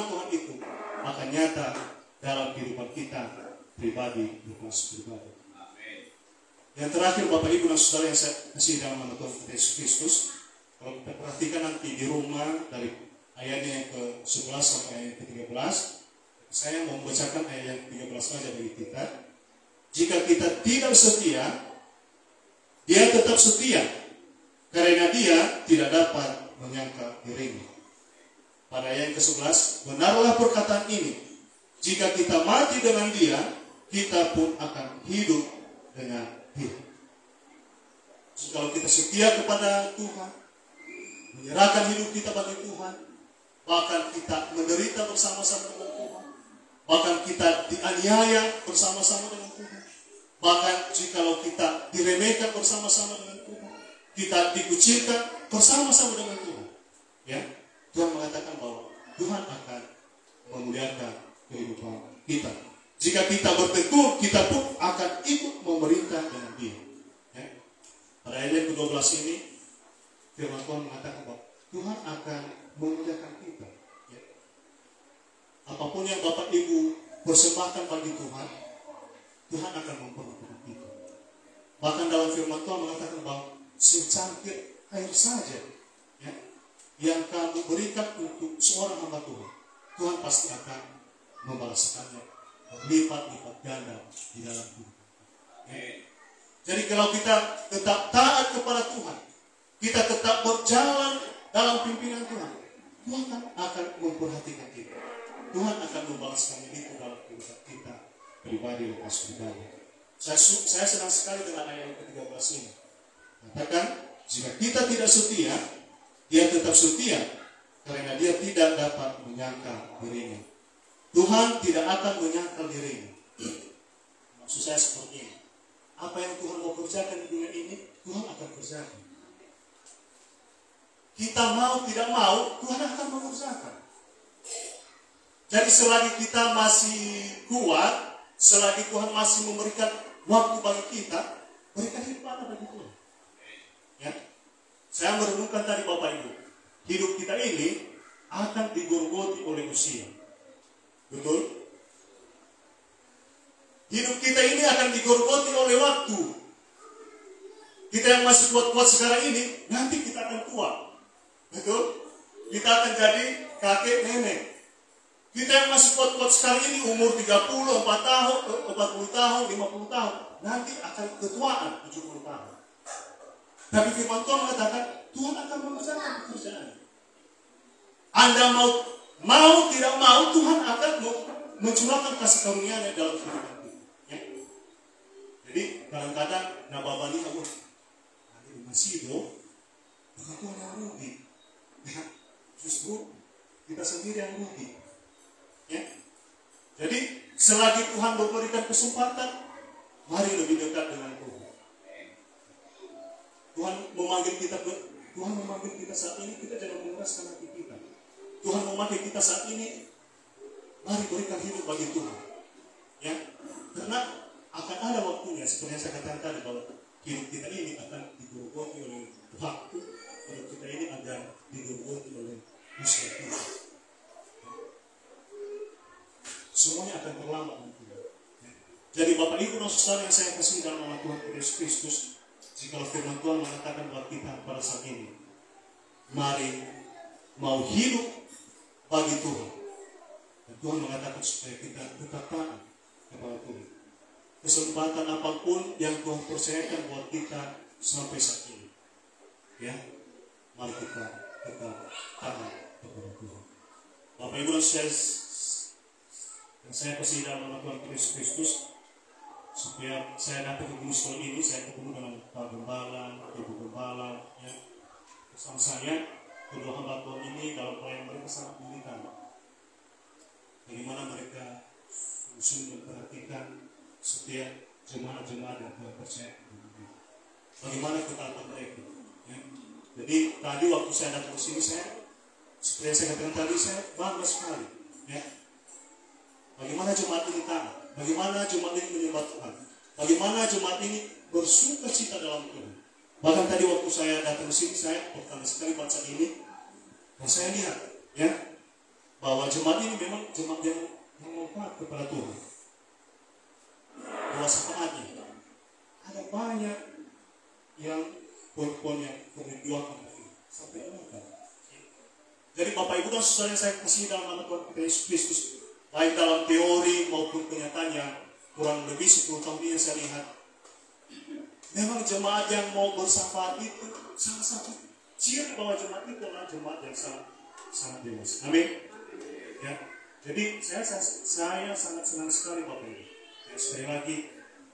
S2: Tuhan itu akan nyata dalam kehidupan kita pribadi, pribadi. Yang terakhir, Bapak Ibu dan Saudara yang saya kasih dalam nama Tuhan Yesus Kristus, kalau kita perhatikan nanti di rumah dari ayatnya yang ke-11 sampai ayat yang ke-13, saya mau membacakan ayat yang ke-13 saja bagi kita. Jika kita tidak setia, Dia tetap setia, karena Dia tidak dapat menyangkal dirinya. Pada ayat yang ke-11, benarlah perkataan ini, jika kita mati dengan Dia, kita pun akan hidup dengan Dia. Kalau kita setia kepada Tuhan, menyerahkan hidup kita bagi Tuhan, bahkan kita menderita bersama-sama dengan Tuhan, bahkan kita dianiaya bersama-sama dengan Tuhan, bahkan jikalau kita diremehkan bersama-sama dengan Tuhan, kita dikucilkan bersama-sama dengan Tuhan, ya, Tuhan mengatakan bahwa Tuhan akan memuliakan kehidupan kita. Jika kita bertekun, kita pun akan ikut memerintah dengan Dia. Ya. Pada ayat ke-12 ini, firman Tuhan mengatakan bahwa Tuhan akan memuliakan kita. Ya. Apapun yang Bapak Ibu persembahkan bagi Tuhan, Tuhan akan memperhatikan kita. Bahkan dalam firman Tuhan mengatakan bahwa secangkir air saja, ya, yang kamu berikan untuk seorang hamba Tuhan, Tuhan pasti akan membalaskannya lipat-lipat ganda di dalam hidup. Jadi kalau kita tetap taat kepada Tuhan, kita tetap berjalan dalam pimpinan Tuhan, Tuhan akan memperhatikan kita. Tuhan akan membalaskan itu dalam kehidupan kita pribadi lepas pribadi. Saya senang sekali dengan ayat ke-13 ini. Katakan, jika kita tidak setia, Dia tetap setia, karena Dia tidak dapat menyangkal dirinya. Tuhan tidak akan menyangkal dirinya. Maksud saya seperti ini. Apa yang Tuhan mau kerjakan di dunia ini, Tuhan akan kerjakan. Kita mau tidak mau, Tuhan akan mengerjakan. Jadi selagi kita masih kuat, selagi Tuhan masih memberikan waktu bagi kita, berikan hidup kita bagi Tuhan. Ya. Saya merenungkan tadi Bapak Ibu, hidup kita ini akan digorgoti oleh usia. Betul? Hidup kita ini akan digorgoti oleh waktu. Kita yang masih kuat-kuat sekarang ini, nanti kita akan tua. Betul? Kita akan jadi kakek nenek. Kita yang masih kuat-kuat sekarang ini, umur 30, 40 tahun, 50 tahun, nanti akan ketuaan 70 tahun. Tapi firman Tuhan mengatakan, Tuhan akan mengerjakan pekerjaan. Anda mau tidak mau, Tuhan akan mencurahkan kasih karunia-Nya dalam kehidupan kita. Ya? Jadi kadang-kadang nababani aku masih hidup, maka Tuhan yang rugi. Ya? Justru kita sendiri yang rugi. Ya? Jadi selagi Tuhan memberikan kesempatan, mari lebih dekat dengan Tuhan. Tuhan memanggil kita saat ini, kita jangan mengeraskan hati kita. Tuhan memanggil kita saat ini, mari berikan hidup bagi Tuhan. Ya, karena akan ada waktunya, seperti yang saya katakan tadi, bahwa hidup kita ini akan digorgoti oleh waktu, hidup kita ini akan digorgoti oleh usia kita. Semuanya akan terlambat nanti. Jadi Bapak Ibu dan Saudara yang saya kasih dalam nama Tuhan Yesus Kristus, jika firman Tuhan mengatakan buat kita pada saat ini, mari mau hidup bagi Tuhan. Dan Tuhan mengatakan supaya kita tetap taat kepada Tuhan. Kesempatan apapun yang Tuhan percayakan buat kita sampai saat ini, ya, mari kita tetap taat kepada Tuhan. Bapak Ibu dan Saudara yang saya kasih dalam nama Tuhan Yesus Kristus, supaya saya datang ke Gunung Sekolah ini, saya ketemu dengan Pak Gembala, Ibu Gembala, ya. Bersama saya, kedua hamba Tuhan ini dalam pelayanan mereka sangat militan. Bagaimana mereka sungguh memperhatikan setiap jemaat-jemaat yang Tuhan percaya. Bagaimana ketaatan mereka? Ya. Jadi tadi waktu saya datang ke sini, seperti yang saya katakan tadi, saya bangga sekali. Ya. Bagaimana jemaat ini taat? Bagaimana jemaat ini menyembah Tuhan? Bagaimana jemaat ini bersuka cita dalam Tuhan? Bahkan tadi waktu saya datang ke sini, saya pertama sekali baca ini, dan saya lihat, ya, bahwa jemaat ini memang jemaat yang taat kepada Tuhan. Bahwa saatnya ada banyak yang poin-poin yang memperjuangkan sampai mereka. Jadi Bapak Ibu dan Saudara yang saya kasih dalam nama Tuhan kita Yesus Kristus, baik dalam teori maupun kenyataannya, kurang lebih 10 tahun ini saya lihat, memang jemaat yang mau bersyafaat itu salah satu ciri bahwa jemaat itu adalah jemaat yang sangat dewasa. Amin. Ya. Jadi saya sangat senang sekali Bapak Ibu. Ya, sekali lagi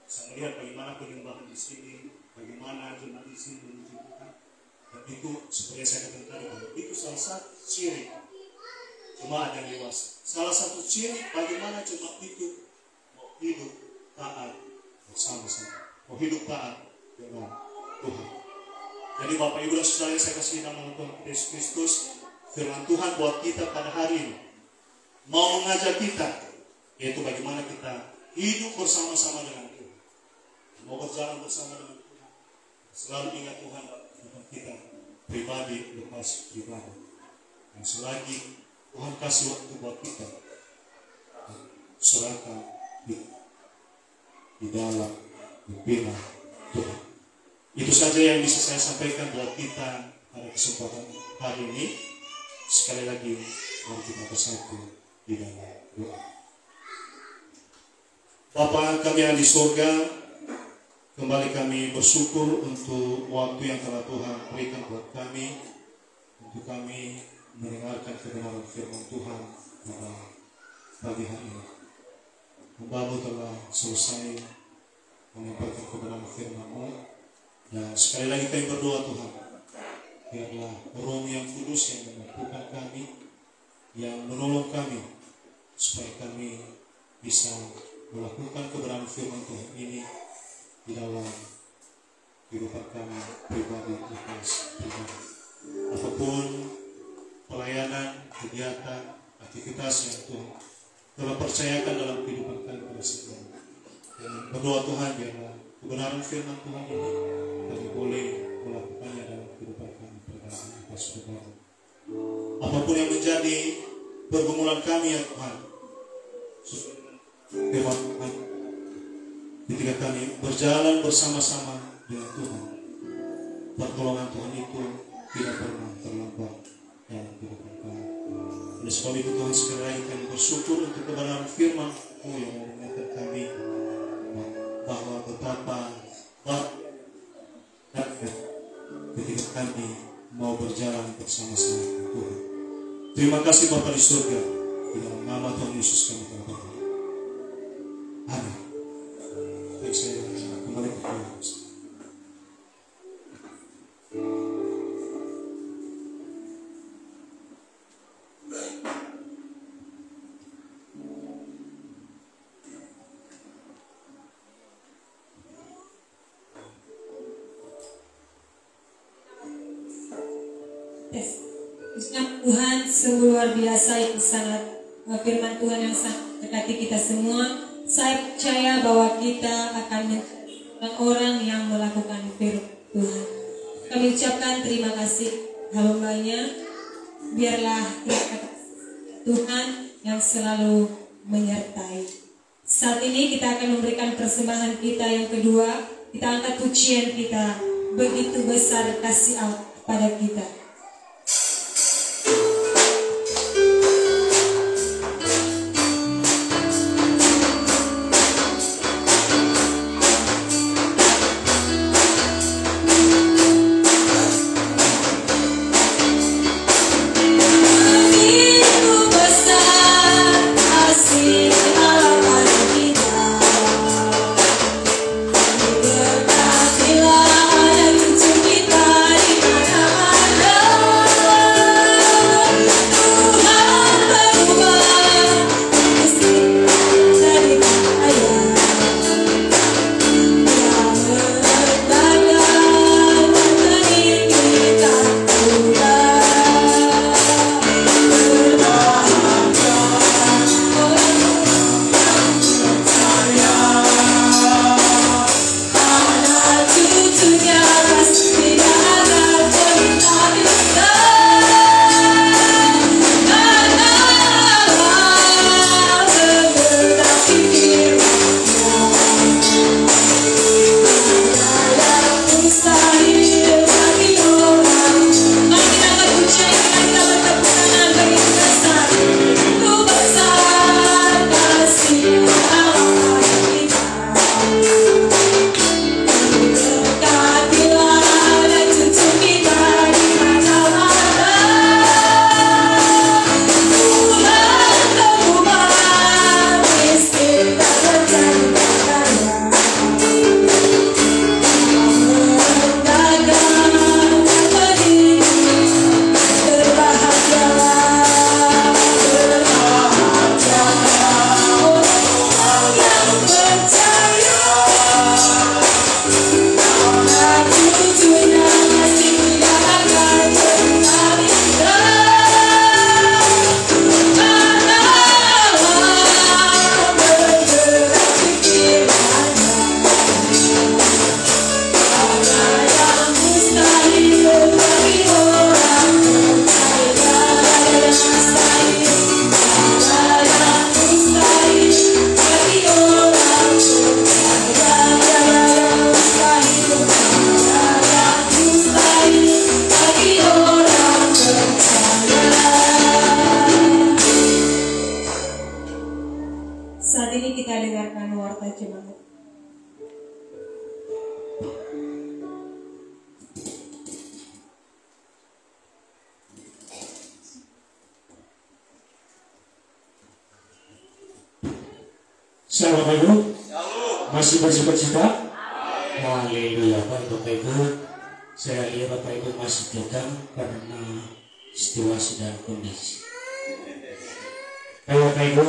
S2: saya melihat bagaimana penyembahan di sini, bagaimana jemaat di sini menuju Tuhan. Dan itu seperti saya katakan tadi, itu salah satu ciri jemaat yang dewasa. Salah satu ciri bagaimana jemaat itu mau hidup taat bersama-sama, mau hidup taat dengan Tuhan. Jadi Bapak Ibu dan Saudara saya kasih nama Tuhan Yesus Kristus, firman Tuhan buat kita pada hari ini mau mengajak kita, yaitu bagaimana kita hidup bersama-sama dengan Tuhan, mau berjalan bersama dengan Tuhan, selalu ingat Tuhan dalam kita pribadi lepas pribadi. Dan selagi Tuhan kasih waktu buat kita, serahkan di dalam pimpinan Tuhan. Itu saja yang bisa saya sampaikan buat kita pada kesempatan hari ini. Sekali lagi, mari kita bersatu di dalam doa. Bapa kami yang di surga, kembali kami bersyukur untuk waktu yang telah Tuhan berikan buat kami, untuk kami mendengarkan kebenaran firman Tuhan pada pagi hari ini. Hamba-Mu telah selesai menyampaikan kebenaran firman-Mu. Dan sekali lagi kami berdoa Tuhan, biarlah Roh yang kudus yang memampukan kami, yang menolong kami, supaya kami bisa melakukan kebenaran firman Tuhan ini di dalam kehidupan kami pribadi lepas pribadi. Apapun pelayanan, kegiatan, aktivitas yang Tuhan telah percayakan dalam kehidupan kami pada saat ini. Dan berdoa Tuhan biarlah kebenaran firman Tuhan ini kami boleh melakukannya dalam kehidupan kami pribadi lepas pribadi. Apapun yang menjadi pergumulan kami ya Tuhan, firman Tuhan, ketika kami berjalan bersama-sama dengan Tuhan, pertolongan Tuhan itu tidak pernah terlambat dalam kehidupan kami. Oleh sebab itu Tuhan, sekali lagi kami bersyukur untuk kebenaran firman-Mu yang mengingatkan kami bahwa betapa ketika kami mau berjalan bersama-sama dengan Tuhan. Terima kasih Bapa di surga, di dalam nama Tuhan Yesus kami telah berdoa. Amin. Baik, saya kembali ke Tuhan.
S1: Tuhan sungguh luar biasa, yang sangat firman Tuhan yang sangat dekati kita semua. Saya percaya bahwa kita akan menjadi orang yang melakukan firman Tuhan. Kami ucapkan terima kasih hamba-Nya. Biarlah Tuhan yang selalu menyertai. Saat ini kita akan memberikan persembahan kita yang kedua. Kita angkat pujian kita, begitu besar kasih Allah pada kita.
S4: Berkatilah anak cucu kita di mana-mana. Shalom Bapak Ibu. Masih bersuka-cita? Haleluya. Bapak Ibu, saya lihat Bapak Ibu masih tegang karena situasi dan kondisi. Bapak Ibu,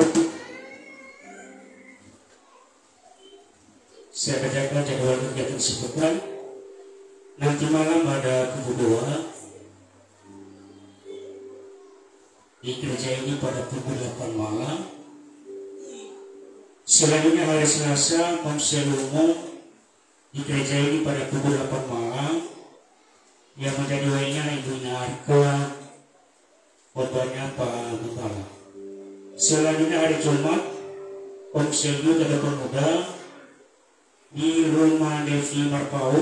S4: saya bacakan jadwal kegiatan sepekan. Nanti malam ada kubu doa di gereja ini pada pukul 8 malam. Selanjutnya hari Selasa konsel umum di gereja ini pada pukul 8 malam. Yang menjadi wainya Ibu Arka, khotbahnya Pak Gembala. Selanjutnya hari Jumat konsel muda dan pemuda di rumah Devi Marpau.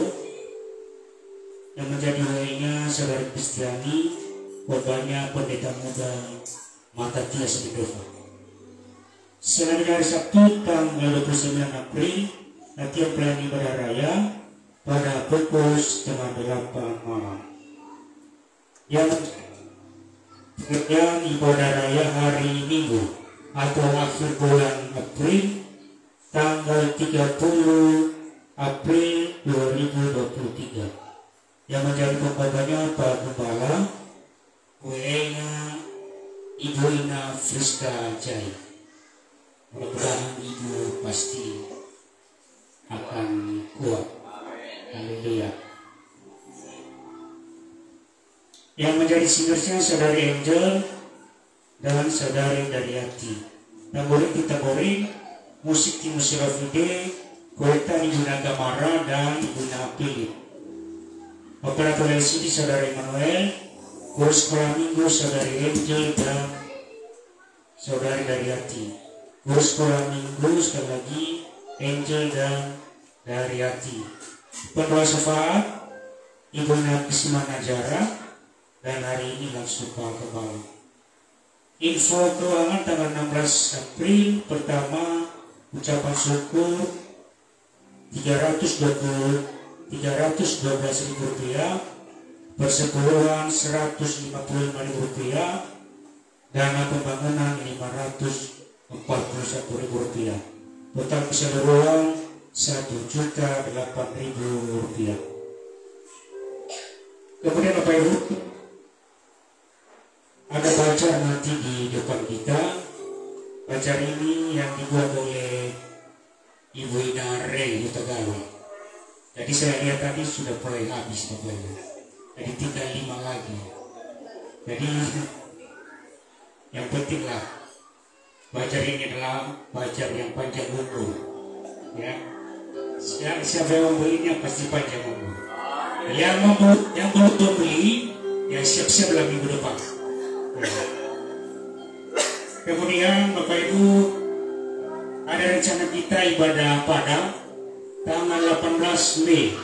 S4: Yang menjadi wainya Saudara Kristiani, khotbahnya Pendeta Muda Matatia Sedikova. Selanjutnya hari Sabtu tanggal 29 April latihan pelayanan ibadah raya pada pukul 7:30 malam. Yang kemudian ibadah raya hari Minggu atau akhir bulan April tanggal 30 April 2023. Yang menjadi pembawaannya Pak Gembala, WA-nya Ibu Ina Friska Jai. Mudah-mudahan Ibu pasti akan kuat. Haleluya. Yang menjadi singersnya Saudari Angel dan Saudari Daryati. Dan boleh kita beri musik tim Musirafide, kuetan Ibu Naga Mara dan Ibu Naga Philip. Operator LCD Saudari Emmanuel, guru sekolah minggu Saudari Angel dan Saudari Daryati. Guru sekolah minggu sekali lagi Angel dan Daryati. Pendoa syafaat Ibu Nakisma Najara, dan hari ini langsung Pak Kembali. Info keuangan tanggal 16 April pertama ucapan syukur Rp312.000, persepuluhan Rp155.000, dana pembangunan Rp541.000, total keseluruhan Rp1.008.000. Kemudian Bapak Ibu, ada bacar nanti di depan kita. Bacar ini yang dibuat oleh Ibu Ina Rey Utagawa. Jadi saya lihat tadi sudah mulai habis Bapak Ibu. Jadi tinggal 5 lagi. Jadi yang pentinglah bacar ini adalah bacar yang panjang umur. Ya. Siapa yang membelinya pasti panjang umur. Yang belum membeli ya siap-siap dalam minggu depan. Ya. Kemudian Bapak Ibu, ada rencana kita ibadah Padang tanggal 18 Mei,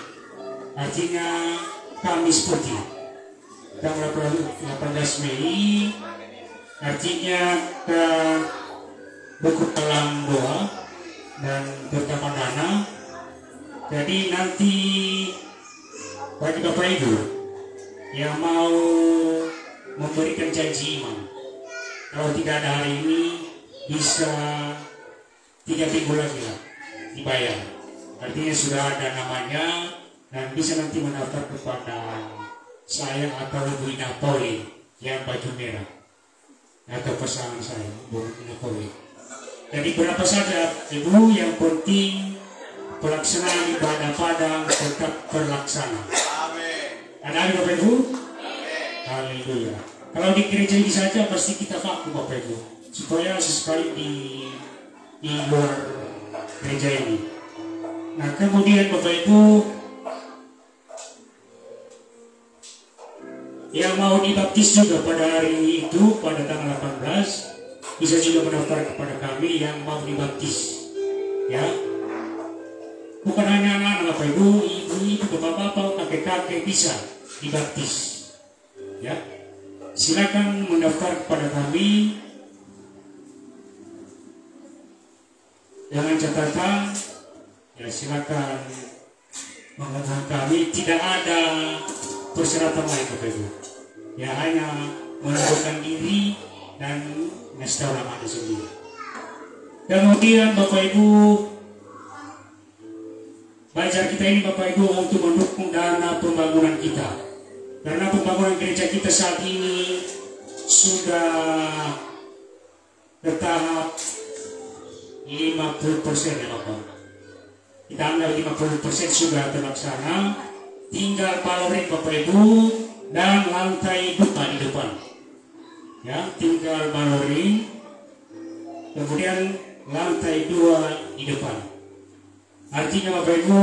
S4: artinya Kamis Putih. Tanggal 18 Mei artinya ke buku dalam doa dan pertama dana. Jadi nanti bagi Bapak Ibu yang mau memberikan janji iman, kalau tidak ada hari ini bisa 3 minggu lagi lah dibayar. Artinya sudah ada namanya dan bisa nanti mendaftar kepada saya atau Ibu Ina Poli yang baju merah atau pasangan saya, Bu Ina Poli. Jadi berapa saja Ibu, yang penting pelaksanaan ibadah Padang tetap terlaksana. Ada Bapak Ibu? Haleluya. Kalau di gereja ini saja pasti kita vakum Bapak Ibu, supaya sesekali di luar gereja ini. Nah kemudian Bapak Ibu yang mau dibaptis juga pada hari itu, pada tanggal 18, bisa juga mendaftar kepada kami yang mau dibaptis. Ya, bukan hanya anak-anak Bapak Ibu, ibu-ibu, bapak-bapak, kakek-kakek bisa dibaptis. Ya, silakan mendaftar kepada kami dengan catatan. Ya silakan menghubungi kami, tidak ada persyaratan lain Bapak Ibu. Ya hanya menunjukkan diri dan ngasih tahu nama Anda sendiri. Kemudian Bapak Ibu, belajar kita ini Bapak Ibu untuk mendukung dana pembangunan kita. Karena pembangunan gereja kita saat ini sudah ke tahap 50% ya Bapak. Kita anggap 50% sudah terlaksana. Tinggal paloring Bapak Ibu dan lantai 2 di depan. Ya, tinggal paloring. Kemudian lantai 2 di depan. Artinya Bapak Ibu,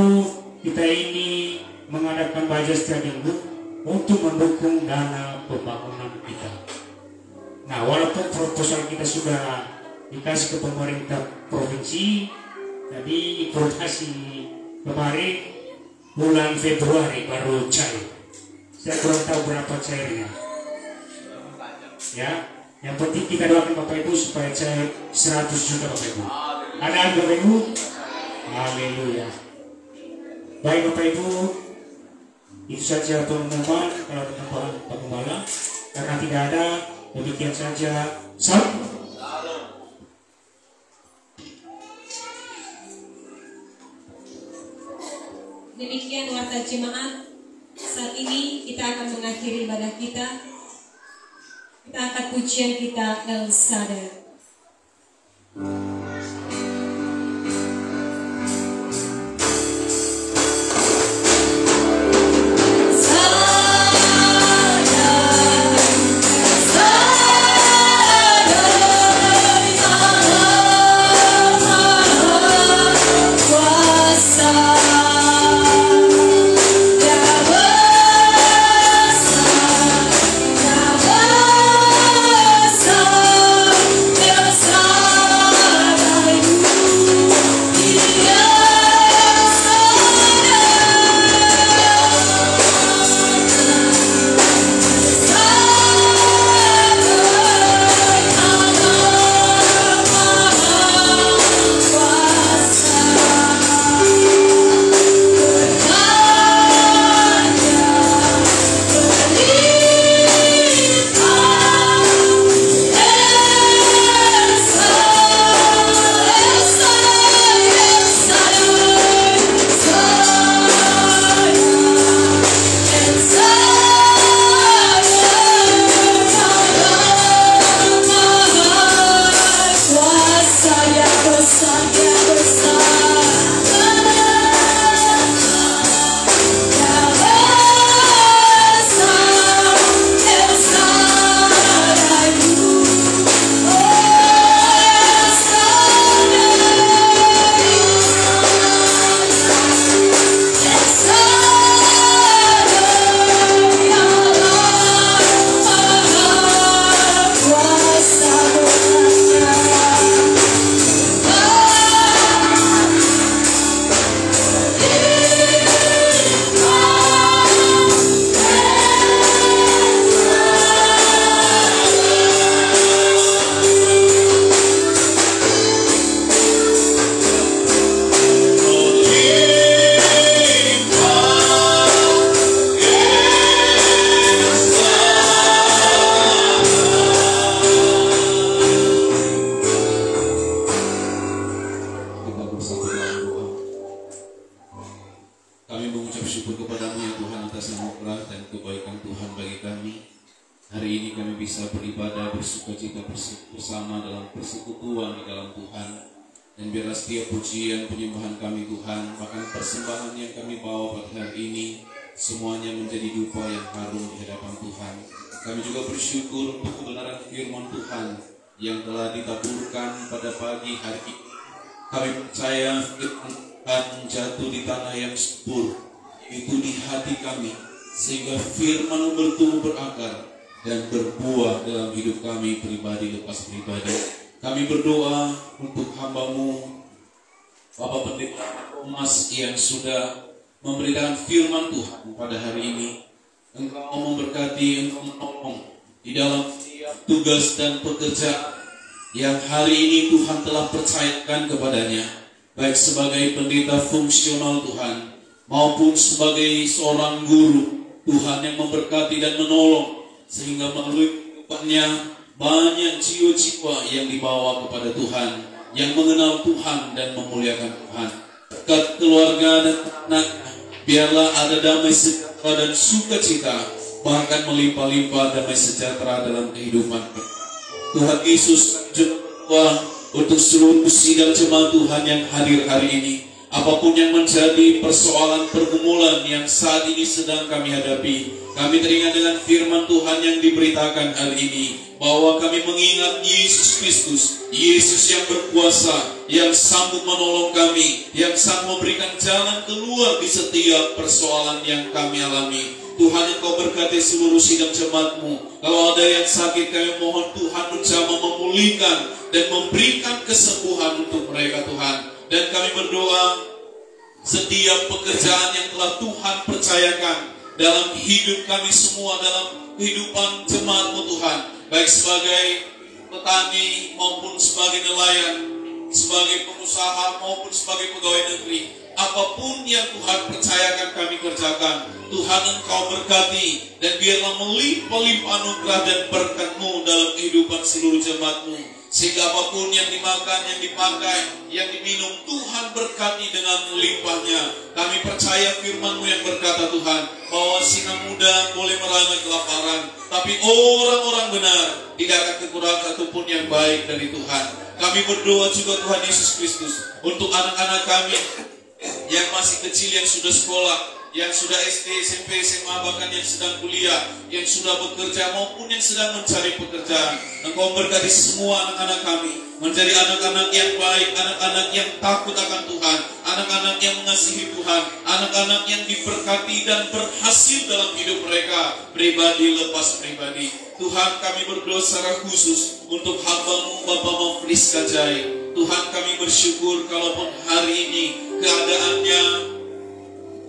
S4: kita ini mengadakan budget setiap minggu untuk mendukung dana pembangunan kita. Nah, walaupun proposal kita sudah dikasih ke pemerintah provinsi, jadi koordinasi kemarin bulan Februari baru cair. Saya kurang tahu berapa cairnya. Ya, yang penting kita doakan Bapak Ibu supaya cair 100 juta Bapak Ibu. Ada Bapak Ibu? Haleluya. Baik Bapak Ibu, itu saja pengumuman kalau ada Pak Gembala. Karena tidak ada, demikian saja. Salam.
S1: Demikian warta jemaat. Saat ini kita akan mengakhiri ibadah kita. Kita angkat pujian kita El Shaddai.
S3: Bersama dalam persekutuan di dalam Tuhan, dan biarlah setiap pujian penyembahan kami Tuhan, bahkan persembahan yang kami bawa pada hari ini semuanya menjadi dupa yang harum di hadapan Tuhan. Kami juga bersyukur untuk kebenaran firman Tuhan yang telah ditaburkan pada pagi hari ini. Kami percaya firman Tuhan jatuh di tanah yang subur, itu di hati kami, sehingga firman bertumbuh berakar dan berbuah dalam hidup kami pribadi lepas pribadi. Kami berdoa untuk hamba-Mu Bapak Pendeta Thomas yang sudah memberitakan firman Tuhan pada hari ini. Engkau memberkati, Engkau menolong di dalam setiap tugas dan pekerjaan yang hari ini Tuhan telah percayakan kepadanya, baik sebagai pendeta fungsional Tuhan maupun sebagai seorang guru. Tuhan yang memberkati dan menolong, sehingga melalui kehidupannya banyak jiwa-jiwa yang dibawa kepada Tuhan. yang mengenal Tuhan dan memuliakan Tuhan. Dekat keluarga dan anak, biarlah ada damai sejahtera dan sukacita, bahkan melimpah-limpah damai sejahtera dalam kehidupan. Tuhan Yesus juga untuk seluruh sidang jemaat Tuhan yang hadir hari ini, apapun yang menjadi persoalan pergumulan yang saat ini sedang kami hadapi, kami teringat dengan firman Tuhan yang diberitakan hari ini, bahwa kami mengingat Yesus Kristus, Yesus yang berkuasa, yang sanggup menolong kami, yang sanggup memberikan jalan keluar di setiap persoalan yang kami alami. Tuhan, Engkau berkati seluruh sidang jemaat-Mu. Kalau ada yang sakit, kami mohon Tuhan menjamah memulihkan dan memberikan kesembuhan untuk mereka, Tuhan. Dan kami berdoa, setiap pekerjaan yang telah Tuhan percayakan dalam hidup kami semua, dalam kehidupan jemaat-Mu, Tuhan, baik sebagai petani maupun sebagai nelayan, sebagai pengusaha maupun sebagai pegawai negeri, apapun yang Tuhan percayakan kami kerjakan, Tuhan Engkau berkati, dan biarlah melimpah-limpah anugerah dan berkat-Mu dalam kehidupan seluruh jemaat-Mu, sehingga apapun yang dimakan, yang dipakai, yang diminum, Tuhan berkati dengan melimpahnya. Kami percaya firman-Mu yang berkata, Tuhan, bahwa singa muda boleh merana kelaparan, tapi orang-orang benar tidak akan kekurangan satupun yang baik dari Tuhan. Kami berdoa juga Tuhan Yesus Kristus untuk anak-anak kami yang masih kecil, yang sudah sekolah, yang sudah SD, SMP, SMA, bahkan yang sedang kuliah, yang sudah bekerja maupun yang sedang mencari pekerjaan. Engkau berkati semua anak-anak kami menjadi anak-anak yang baik, anak-anak yang takut akan Tuhan, anak-anak yang mengasihi Tuhan, anak-anak yang diberkati dan berhasil dalam hidup mereka, pribadi lepas pribadi. Tuhan, kami berdoa secara khusus untuk hamba-Mu Bapak Mafris Kajai. Tuhan, kami bersyukur kalaupun hari ini keadaannya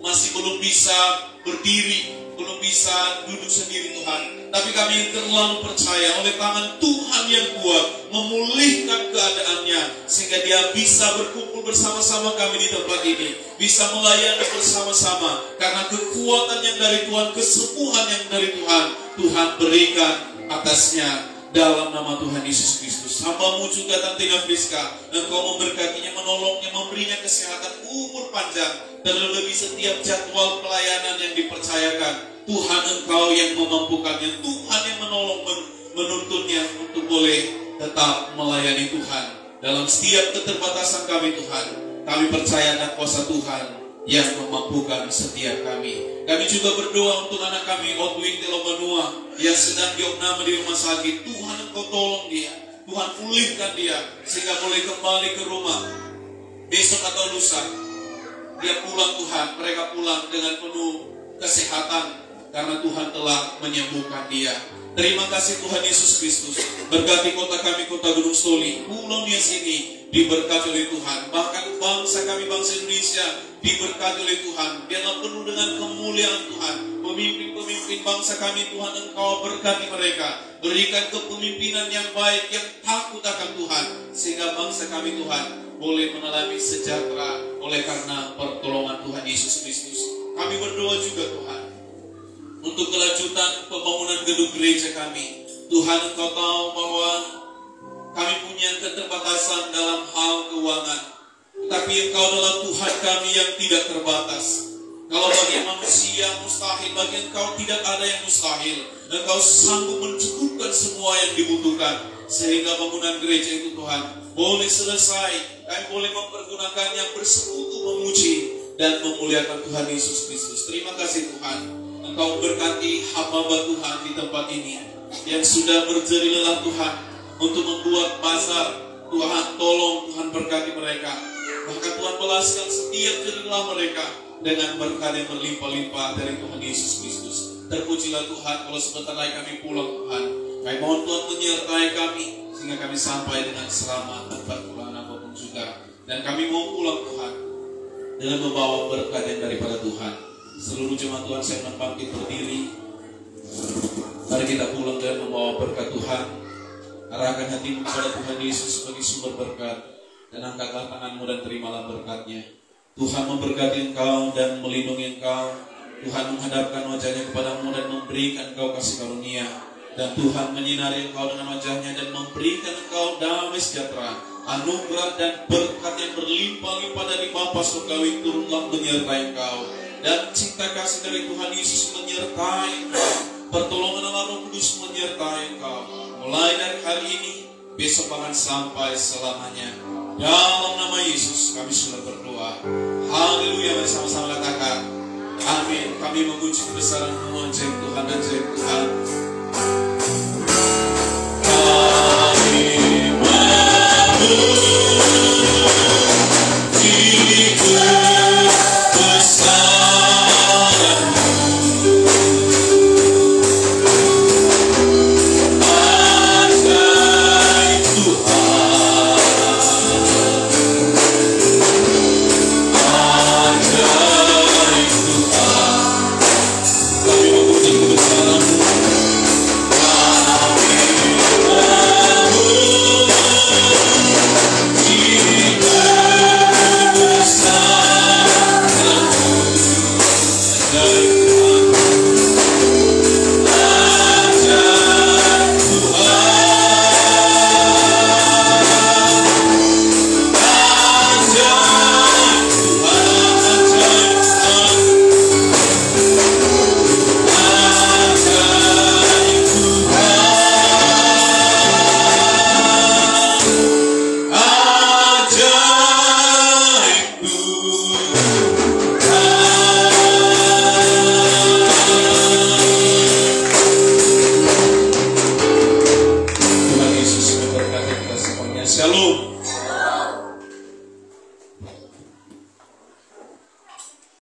S3: masih belum bisa berdiri, belum bisa duduk sendiri, Tuhan. Tapi kami terlalu percaya oleh tangan Tuhan yang kuat memulihkan keadaannya, sehingga dia bisa berkumpul bersama-sama kami di tempat ini, bisa melayani bersama-sama, karena kekuatan yang dari Tuhan, kesembuhan yang dari Tuhan, Tuhan berikan atasnya dalam nama Tuhan Yesus Kristus. Hamba-Mu juga Tante Nafriska, Engkau memberkatinya, menolongnya, memberinya kesehatan, umur panjang, terlebih setiap jadwal pelayanan yang dipercayakan. Tuhan, Engkau yang memampukannya, Tuhan yang menolong, menuntunnya untuk boleh tetap melayani Tuhan dalam setiap keterbatasan kami. Tuhan, kami percaya anak kuasa Tuhan yang memampukan setiap kami. Kami juga berdoa untuk anak kami Odwin Telobanua yang sedang diopname di rumah sakit. Tuhan, Engkau tolong dia, Tuhan pulihkan dia sehingga boleh kembali ke rumah besok atau lusa. Dia pulang, Tuhan, mereka pulang dengan penuh kesehatan karena Tuhan telah menyembuhkan dia. Terima kasih Tuhan Yesus Kristus. Berkati kota kami, kota Gunung Stoli, Pulau Nias ini diberkati oleh Tuhan. Bahkan bangsa kami, bangsa Indonesia, diberkati oleh Tuhan. Biarlah penuh dengan kemuliaan Tuhan. Pemimpin-pemimpin bangsa kami, Tuhan, Engkau berkati mereka. Berikan kepemimpinan yang baik, yang takut akan Tuhan, sehingga bangsa kami, Tuhan, boleh mengalami sejahtera oleh karena pertolongan Tuhan Yesus Kristus. Kami berdoa juga Tuhan untuk kelanjutan pembangunan gedung gereja kami. Tuhan, Engkau tahu bahwa kami punya keterbatasan dalam hal keuangan, tapi Engkau adalah Tuhan kami yang tidak terbatas. Kalau bagi manusia mustahil, bagi Engkau tidak ada yang mustahil. Engkau sanggup mencukupkan semua yang dibutuhkan, sehingga bangunan gereja itu, Tuhan, boleh selesai. Kami boleh mempergunakannya bersekutu memuji dan memuliakan Tuhan Yesus Kristus. Terima kasih Tuhan, Engkau berkati hamba Tuhan di tempat ini yang sudah berjeri lelah Tuhan untuk membuat pasar. Tuhan tolong, Tuhan berkati mereka. Bahkan Tuhan balaskan setiap jeri lelah mereka dengan berkat yang berlimpah-limpah dari Tuhan Yesus Kristus. Terpujilah Tuhan, kalau sebentar lagi kami pulang Tuhan. Kami mohon Tuhan menyertai kami sehingga kami sampai dengan selamat tanpa kekurangan apapun juga. Dan kami mau pulang Tuhan dengan membawa berkat yang daripada Tuhan. Seluruh jemaat Tuhan, saya bangkit berdiri. Mari kita pulang dan membawa berkat Tuhan. Arahkan hatimu kepada Tuhan Yesus sebagai sumber berkat, dan angkatlah tanganmu dan terimalah berkatnya. Tuhan memberkati engkau dan melindungi engkau. Tuhan menghadapkan wajahnya kepadamu dan memberikan engkau kasih karunia. Dan Tuhan menyinari engkau dengan wajahnya dan memberikan engkau damai sejahtera. Anugerah dan berkat yang berlimpah-limpah dari Bapa Surgawi turunlah menyertai engkau. Dan cinta kasih dari Tuhan Yesus menyertai engkau. Pertolongan Allah Roh Kudus menyertai engkau. Mulai dari hari ini, besok bahkan sampai selamanya. Dalam nama Yesus kami sudah berdoa. Haleluya, mari sama-sama katakan amin. Kami memuji kebesaran-Mu, Tuhan dan Tuhan.